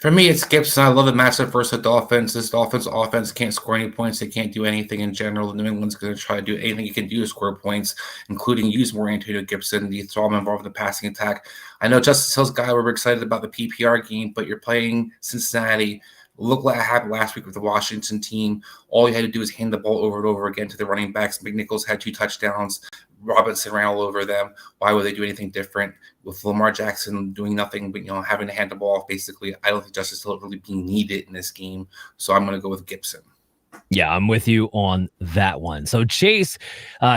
For me, it's Gibson. I love the matchup versus the Dolphins. This Dolphins offense can't score any points. They can't do anything in general. New England's going to try to do anything he can do to score points, including use more Antonio Gibson. The throw him involved in the passing attack. I know Justice Hill's guy, we're excited about the PPR game, but you're playing Cincinnati. Look like it happened last week with the Washington team. All you had to do is hand the ball over and over again to the running backs. McNichols had 2 touchdowns. Robinson ran all over them. Why would they do anything different? With Lamar Jackson doing nothing but, having to hand the ball off, basically, I don't think Justice Hill really being needed in this game. So I'm going to go with Gibson. Yeah, I'm with you on that one. So Chase,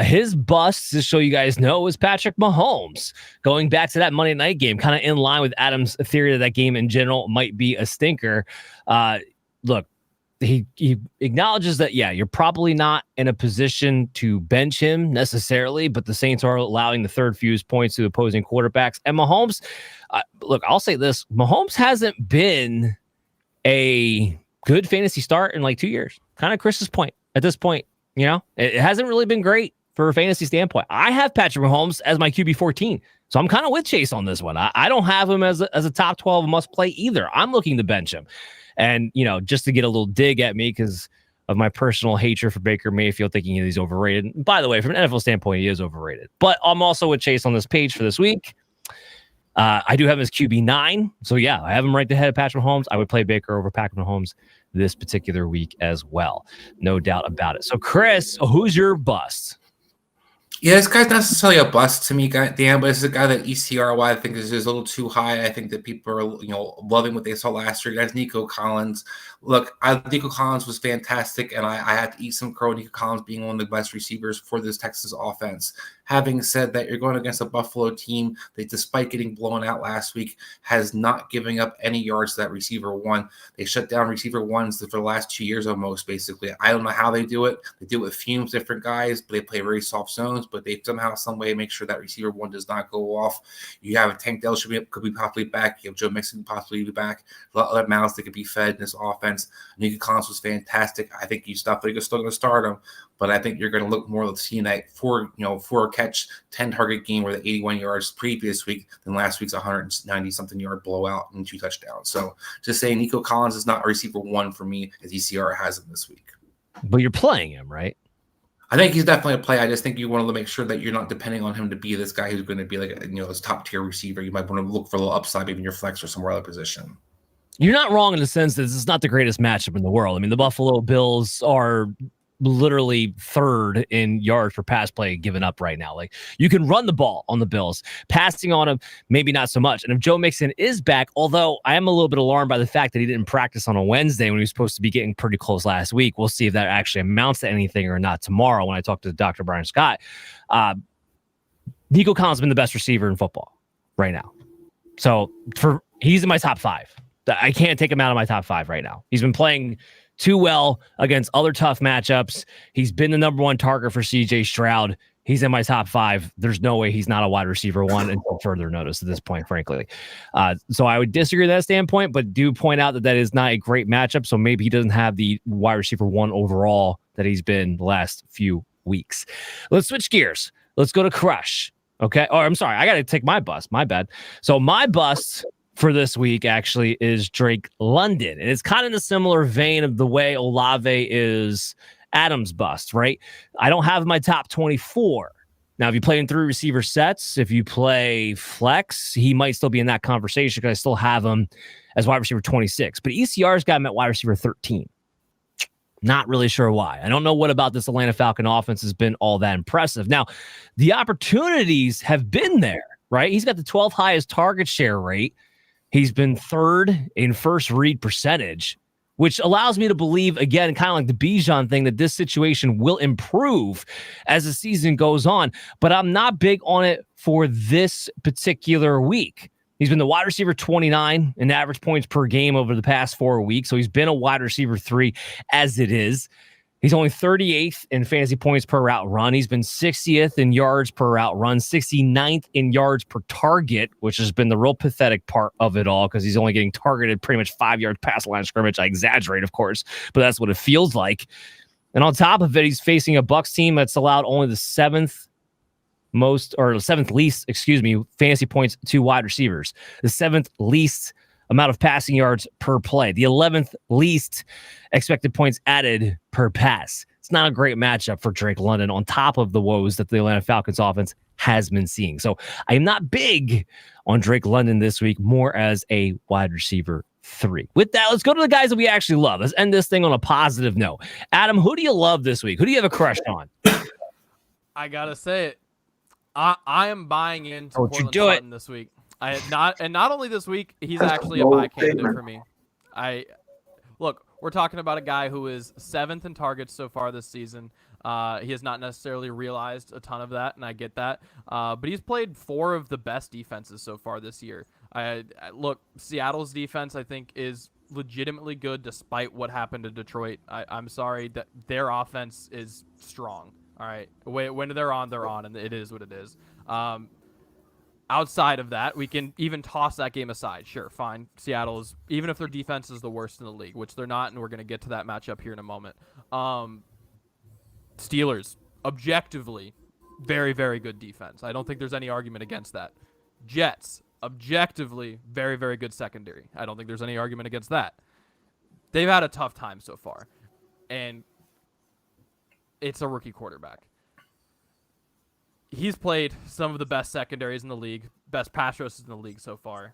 his bust, to show you guys know, was Patrick Mahomes. Going back to that Monday night game, kind of in line with Adam's theory that game in general might be a stinker. Look, he acknowledges that, yeah, you're probably not in a position to bench him necessarily, but the Saints are allowing the third fewest points to opposing quarterbacks. And Mahomes, look, I'll say this. Mahomes hasn't been a good fantasy start in like 2 years. Kind of Chris's point at this point. It hasn't really been great for a fantasy standpoint. I have Patrick Mahomes as my QB 14. So I'm kind of with Chase on this one. I don't have him as a top 12 must play either. I'm looking to bench him. And, just to get a little dig at me because of my personal hatred for Baker Mayfield, thinking he's overrated. And by the way, from an NFL standpoint, he is overrated. But I'm also with Chase on this page for this week. I do have him as QB 9. So, yeah, I have him right ahead of Patrick Mahomes. I would play Baker over Patrick Mahomes this particular week as well. No doubt about it. So, Chris, who's your bust? Yeah, this guy's not necessarily a bust to me, Dan, but it's a guy that ECR-wise I think is just a little too high. I think that people are, loving what they saw last year. That's Nico Collins. Look, Nico Collins was fantastic, and I had to eat some crow. Nico Collins being one of the best receivers for this Texas offense. Having said that, you're going against a Buffalo team that, despite getting blown out last week, has not giving up any yards to that receiver one. They shut down receiver ones for the last 2 years almost, basically. I don't know how they do it. They do it with fumes, different guys, but they play very soft zones, but they somehow, some way make sure that receiver one does not go off. You have Tank Dell could be possibly back. You have Joe Mixon possibly be back. A lot of other mouths that could be fed in this offense. Nico Collins was fantastic. I think he's definitely still going to start him. But I think you're going to look more to seeing that 4 catch, 10 target game where the 81 yards previous week than last week's 190 something yard blowout and 2 touchdowns. So just saying Nico Collins is not a receiver one for me as ECR has him this week. But you're playing him, right? I think he's definitely a play. I just think you want to make sure that you're not depending on him to be this guy who's going to be like, this top tier receiver. You might want to look for a little upside, maybe in your flex or somewhere other position. You're not wrong in the sense that this is not the greatest matchup in the world. I mean, the Buffalo Bills are literally third in yards per pass play given up right now. Like, you can run the ball on the Bills, passing on them, maybe not so much. And if Joe Mixon is back, although I am a little bit alarmed by the fact that he didn't practice on a Wednesday when he was supposed to be getting pretty close last week. We'll see if that actually amounts to anything or not tomorrow when I talk to Dr. Brian Scott. Nico Collins has been the best receiver in football right now. So he's in my top 5. I can't take him out of my top 5 right now. He's been playing too well against other tough matchups. He's been the number 1 target for CJ Stroud. He's in my top 5. There's no way he's not a wide receiver 1 until further notice at this point, frankly. So I would disagree with that standpoint, but do point out that is not a great matchup. So maybe he doesn't have the wide receiver 1 overall that he's been the last few weeks. Let's switch gears. Let's go to Crush. Okay. Oh, I'm sorry. I got to take my bust. My bad. So my bust for this week actually is Drake London. And it's kind of in a similar vein of the way Olave is Adams bust, right? I don't have my top 24. Now, if you play in 3 receiver sets, if you play flex, he might still be in that conversation because I still have him as wide receiver 26. But ECR's got him at wide receiver 13. Not really sure why. I don't know what about this Atlanta Falcon offense has been all that impressive. Now, the opportunities have been there, right? He's got the 12th highest target share rate. He's been 3rd in first read percentage, which allows me to believe, again, kind of like the Bijan thing, that this situation will improve as the season goes on. But I'm not big on it for this particular week. He's been the wide receiver 29 in average points per game over the past 4 weeks. So he's been a wide receiver 3 as it is. He's only 38th in fantasy points per route run. He's been 60th in yards per route run, 69th in yards per target, which has been the real pathetic part of it all because he's only getting targeted pretty much 5 yards past the line of scrimmage. I exaggerate, of course, but that's what it feels like. And on top of it, he's facing a Bucs team that's allowed only the 7th least, fantasy points to wide receivers. The 7th least amount of passing yards per play. The 11th least expected points added per pass. It's not a great matchup for Drake London on top of the woes that the Atlanta Falcons offense has been seeing. So I am not big on Drake London this week, more as a wide receiver 3. With that, let's go to the guys that we actually love. Let's end this thing on a positive note. Adam, who do you love this week? Who do you have a crush on? I got to say it. I am buying into Courtland Sutton this week. Not only this week, he's actually a buy candidate for me. Look, we're talking about a guy who is 7th in targets so far this season. He has not necessarily realized a ton of that, and I get that. But he's played 4 of the best defenses so far this year. Look, Seattle's defense, I think, is legitimately good despite what happened to Detroit. I'm sorry that their offense is strong. All right, when they're on, and it is what it is. Outside of that, we can even toss that game aside. Sure, fine. Seattle's, even if their defense is the worst in the league, which they're not, and we're going to get to that matchup here in a moment. Steelers, objectively, very, very good defense. I don't think there's any argument against that. Jets, objectively, very, very good secondary. I don't think there's any argument against that. They've had a tough time so far, and it's a rookie quarterback. He's played some of the best secondaries in the league, best pass rushes in the league so far.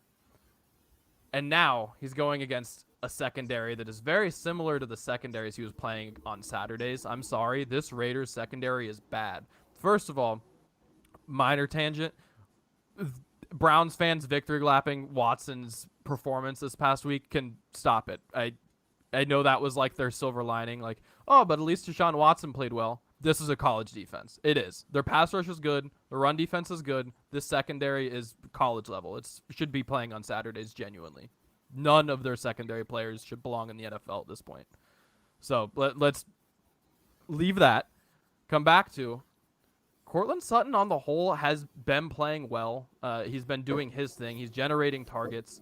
And now he's going against a secondary that is very similar to the secondaries he was playing on Saturdays. I'm sorry, this Raiders secondary is bad. First of all, minor tangent, Browns fans victory lapping Watson's performance this past week can stop it. I know that was like their silver lining, like, oh, but at least Deshaun Watson played well. This is a college defense. It is. Their pass rush is good. The run defense is good. This secondary is college level. It should be playing on Saturdays, genuinely. None of their secondary players should belong in the NFL at this point. So let's leave that. Come back to Courtland Sutton on the whole has been playing well. He's been doing his thing. He's generating targets.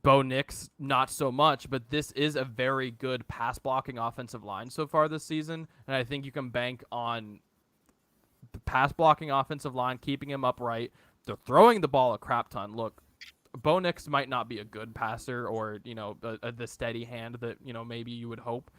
Bo Nix, not so much, but this is a very good pass blocking offensive line so far this season, and I think you can bank on the pass blocking offensive line, keeping him upright. They're throwing the ball a crap ton. Look, Bo Nix might not be a good passer or, the steady hand that, maybe you would hope.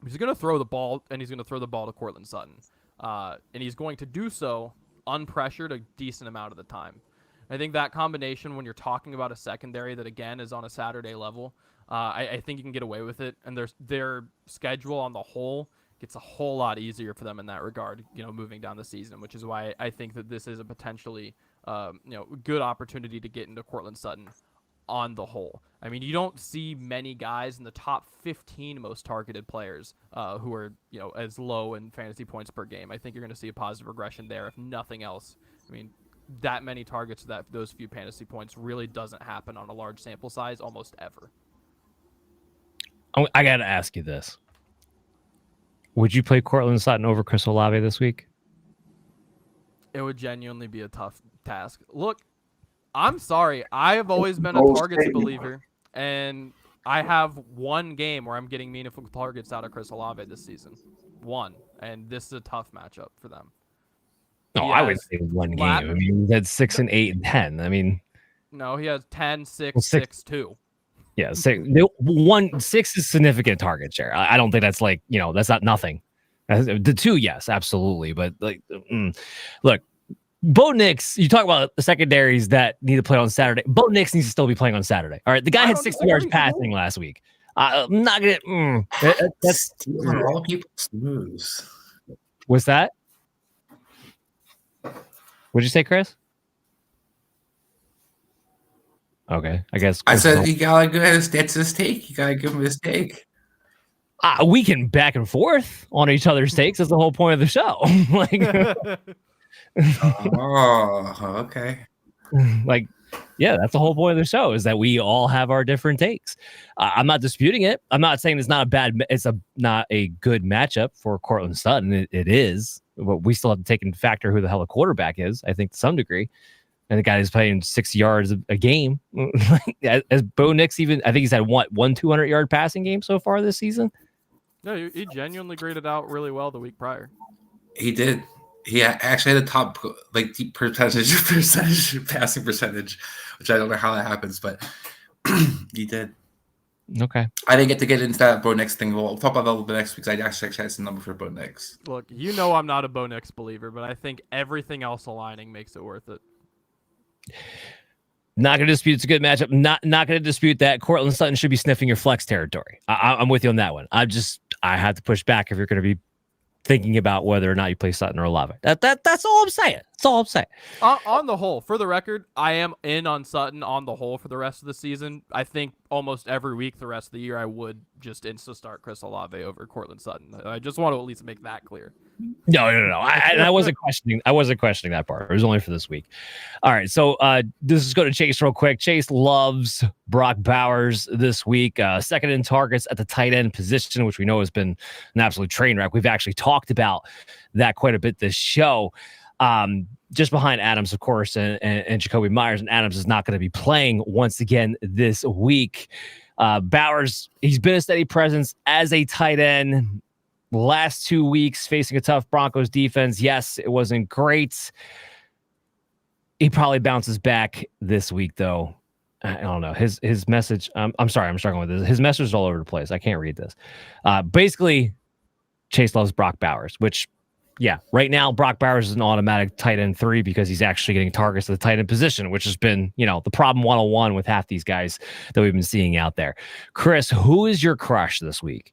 He's going to throw the ball, and he's going to throw the ball to Courtland Sutton, and he's going to do so unpressured a decent amount of the time. I think that combination, when you're talking about a secondary that, again, is on a Saturday level, I think you can get away with it. And their schedule on the whole gets a whole lot easier for them in that regard, moving down the season, which is why I think that this is a potentially, good opportunity to get into Courtland Sutton on the whole. I mean, you don't see many guys in the top 15 most targeted players who are, as low in fantasy points per game. I think you're going to see a positive regression there, if nothing else. I mean, that many targets, those few fantasy points really doesn't happen on a large sample size almost ever. I got to ask you this. Would you play Courtland Sutton over Chris Olave this week? It would genuinely be a tough task. Look, I'm sorry. I have always been a targets believer, and I have one game where I'm getting meaningful targets out of Chris Olave this season. One. And this is a tough matchup for them. No, I would say one game. I mean, he had 6 and 8 and 10. I mean, no, he has 10, 6, 6, 2. Yeah, 6 is significant target share. I don't think that's like, that's not nothing. The 2, yes, absolutely. But like, look, Bo Nix, you talk about the secondaries that need to play on Saturday. Bo Nix needs to still be playing on Saturday. All right, the guy had 60 yards passing last week. I'm not gonna. That's all people snooze. What's that? What'd you say, Chris? Okay, I guess. I said you gotta give his take. You gotta give him his take. We can back and forth on each other's takes. That's the whole point of the show. Okay. Like, yeah, that's the whole point of the show, is that we all have our different takes. I'm not disputing it. I'm not saying it's not not a good matchup for Cortland Sutton. It is, but we still have to take into factor who the hell the quarterback is, I think, to some degree. And the guy is playing 6 yards a game. As Bo Nix, even, I think he's had one 200-yard passing game so far this season. No, he genuinely graded out really well the week prior. He did. He actually had a top deep passing percentage, which I don't know how that happens, but he did. Okay. I didn't get into that Bo Nix thing. We'll talk about that a little bit next week, because I actually had some number for Bo Nix. Look, I'm not a Bo Nix believer, but I think everything else aligning makes it worth it. Not going to dispute it's a good matchup. Not going to dispute that Cortland Sutton should be sniffing your flex territory. I'm with you on that one. I have to push back if you're going to be thinking about whether or not you play Sutton or Olave. That's all I'm saying. That's all I'm saying. On the whole, for the record, I am in on Sutton on the whole for the rest of the season. I think almost every week the rest of the year I would just insta-start Chris Olave over Cortland Sutton. I just want to at least make that clear. No. I wasn't questioning. I wasn't questioning that part. It was only for this week. All right. So this is go to Chase real quick. Chase loves Brock Bowers this week. Second in targets at the tight end position, which we know has been an absolute train wreck. We've actually talked about that quite a bit this show. Just behind Adams, of course, and Jacoby Myers. And Adams is not going to be playing once again this week. Bowers, he's been a steady presence as a tight end. Last 2 weeks facing a tough Broncos defense. Yes, it wasn't great. He probably bounces back this week, though. I don't know. His message. I'm sorry, I'm struggling with this. His message is all over the place. I can't read this. Basically, Chase loves Brock Bowers, which, yeah, right now Brock Bowers is an automatic tight end 3 because he's actually getting targets at the tight end position, which has been, the problem 101 with half these guys that we've been seeing out there. Chris, who is your crush this week?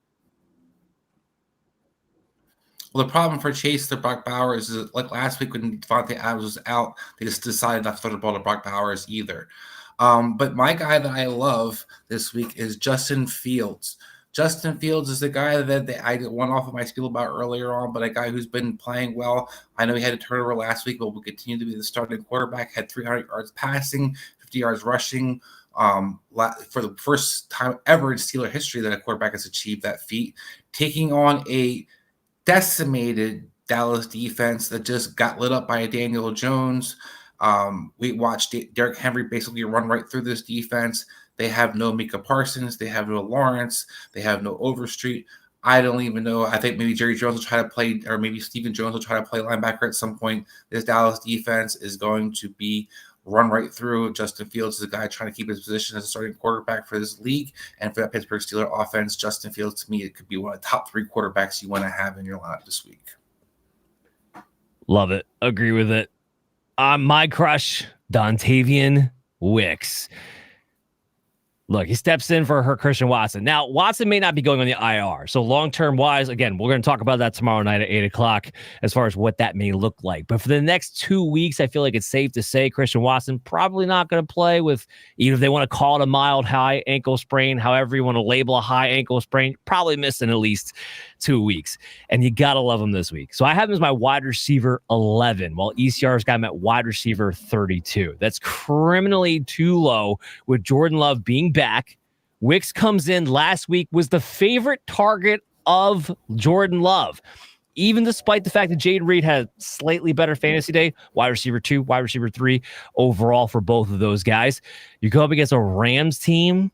Well, the problem for Chase to Brock Bowers is, like last week when Devontae Adams was out, they just decided not to throw the ball to Brock Bowers either. But my guy that I love this week is Justin Fields. Justin Fields is the guy that I went off of my spiel about earlier on, but a guy who's been playing well. I know he had a turnover last week, but will continue to be the starting quarterback. Had 300 yards passing, 50 yards rushing. For the first time ever in Steeler history that a quarterback has achieved that feat, taking on a decimated Dallas defense that just got lit up by Daniel Jones. We watched Derrick Henry basically run right through this defense. They have no Micah Parsons. They have no Lawrence. They have no Overstreet. I don't even know. I think maybe Jerry Jones will try to play, or maybe Stephen Jones will try to play linebacker at some point. This Dallas defense is going to be run right through. Justin Fields is a guy trying to keep his position as a starting quarterback for this league. And for that Pittsburgh Steelers offense, Justin Fields, to me, it could be one of the top 3 quarterbacks you want to have in your lineup this week. Love it. Agree with it. My crush, Dontavian Wicks. Look, he steps in for Christian Watson. Now, Watson may not be going on the IR. So long-term wise, again, we're going to talk about that tomorrow night at 8 o'clock as far as what that may look like. But for the next 2 weeks, I feel like it's safe to say Christian Watson probably not going to play with, even if they want to call it a mild high ankle sprain, however you want to label a high ankle sprain, probably missing at least 2 weeks. And you got to love him this week. So I have him as my wide receiver 11, while ECR's got him at wide receiver 32. That's criminally too low with Jordan Love being back. Wicks comes in last week, was the favorite target of Jordan Love, even despite the fact that Jaden Reed had a slightly better fantasy day. Wide receiver 2, wide receiver 3 overall for both of those guys. You go up against a Rams team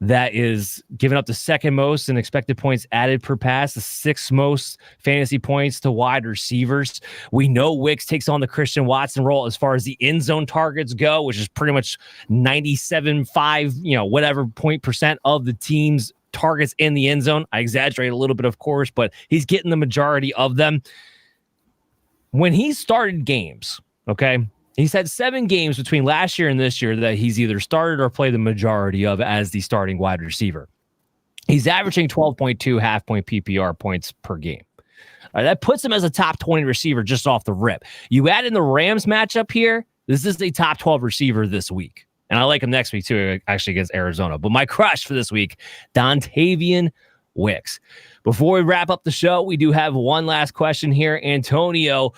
that is giving up the second most in expected points added per pass, the sixth most fantasy points to wide receivers. We know Wicks takes on the Christian Watson role as far as the end zone targets go, which is pretty much 97.5, whatever point percent of the team's targets in the end zone. I exaggerate a little bit, of course, but he's getting the majority of them. When he started games, okay, he's had 7 games between last year and this year that he's either started or played the majority of as the starting wide receiver. He's averaging 12.2 half-point PPR points per game. That puts him as a top 20 receiver just off the rip. You add in the Rams matchup here, this is a top 12 receiver this week. And I like him next week, too, actually against Arizona. But my crush for this week, Dontavian Wicks. Before we wrap up the show, we do have one last question here. Antonio,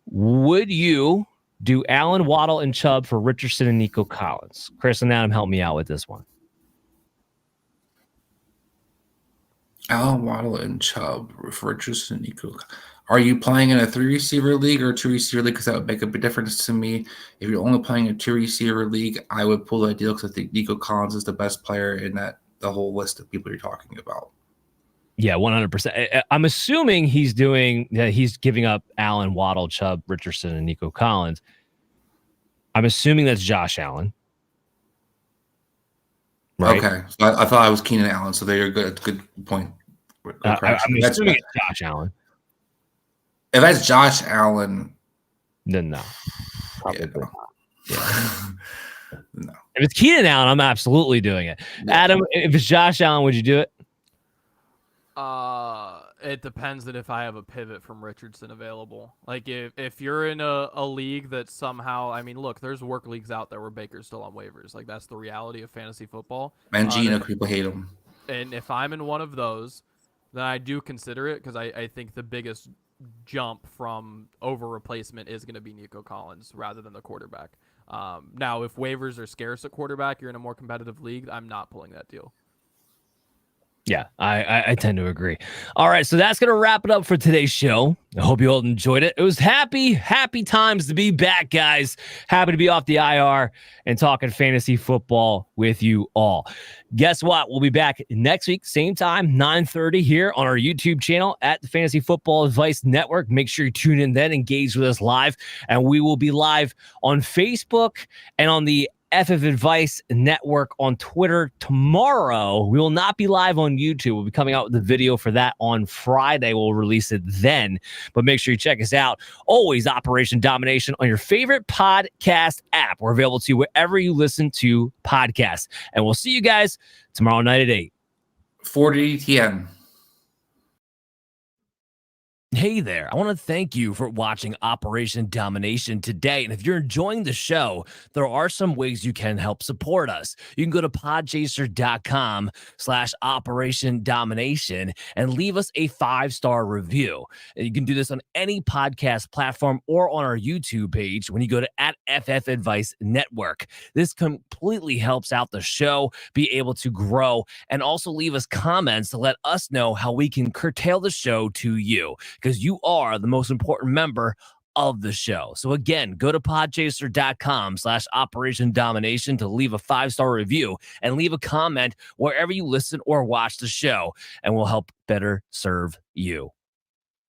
would you do Allen, Waddle, and Chubb for Richardson and Nico Collins? Chris and Adam, help me out with this one. Allen, Waddle, and Chubb for Richardson and Nico. Are you playing in a 3-receiver league or a 2-receiver league? Because that would make a big difference to me. If you're only playing a 2-receiver league, I would pull that deal because I think Nico Collins is the best player in the whole list of people you're talking about. Yeah, 100%. I'm assuming he's giving up Allen, Waddle, Chubb, Richardson, and Nico Collins. I'm assuming that's Josh Allen. Right? Okay. So I thought I was Keenan Allen, so there you go. Good point. I'm assuming it's Josh Allen. If that's Josh Allen, then no. Yeah, no. Yeah. No. If it's Keenan Allen, I'm absolutely doing it. Yeah. Adam, if it's Josh Allen, would you do it? It depends on if I have a pivot from Richardson available. Like if you're in a league that somehow, I mean, look, there's work leagues out there where Baker's still on waivers. Like that's the reality of fantasy football. And Gino, people hate him. And if I'm in one of those, then I do consider it because I think the biggest jump from over replacement is going to be Nico Collins rather than the quarterback. Now, if waivers are scarce at quarterback, you're in a more competitive league, I'm not pulling that deal. Yeah, I tend to agree. All right, so that's going to wrap it up for today's show. I hope you all enjoyed it. It was happy times to be back, guys. Happy to be off the IR and talking fantasy football with you all. Guess what? We'll be back next week, same time, 9:30 here on our YouTube channel at the Fantasy Football Advice Network. Make sure you tune in then, engage with us live, and we will be live on Facebook and on the FF Advice Network on Twitter tomorrow. We will not be live on YouTube. We'll be coming out with the video for that on Friday. We'll release it then, but make sure you check us out. Always Operation Domination on your favorite podcast app. We're available to you wherever you listen to podcasts, and we'll see you guys tomorrow night at 8. 40 TN. Hey there, I want to thank you for watching Operation Domination today. And if you're enjoying the show, there are some ways you can help support us. You can go to podchaser.com/Operation Domination and leave us a 5-star review. And you can do this on any podcast platform or on our YouTube page when you go to @FF Advice Network. This completely helps out the show be able to grow, and also leave us comments to let us know how we can curtail the show to you, because you are the most important member of the show. So again, go to podchaser.com/Operation Domination to leave a 5-star review and leave a comment wherever you listen or watch the show, and we'll help better serve you.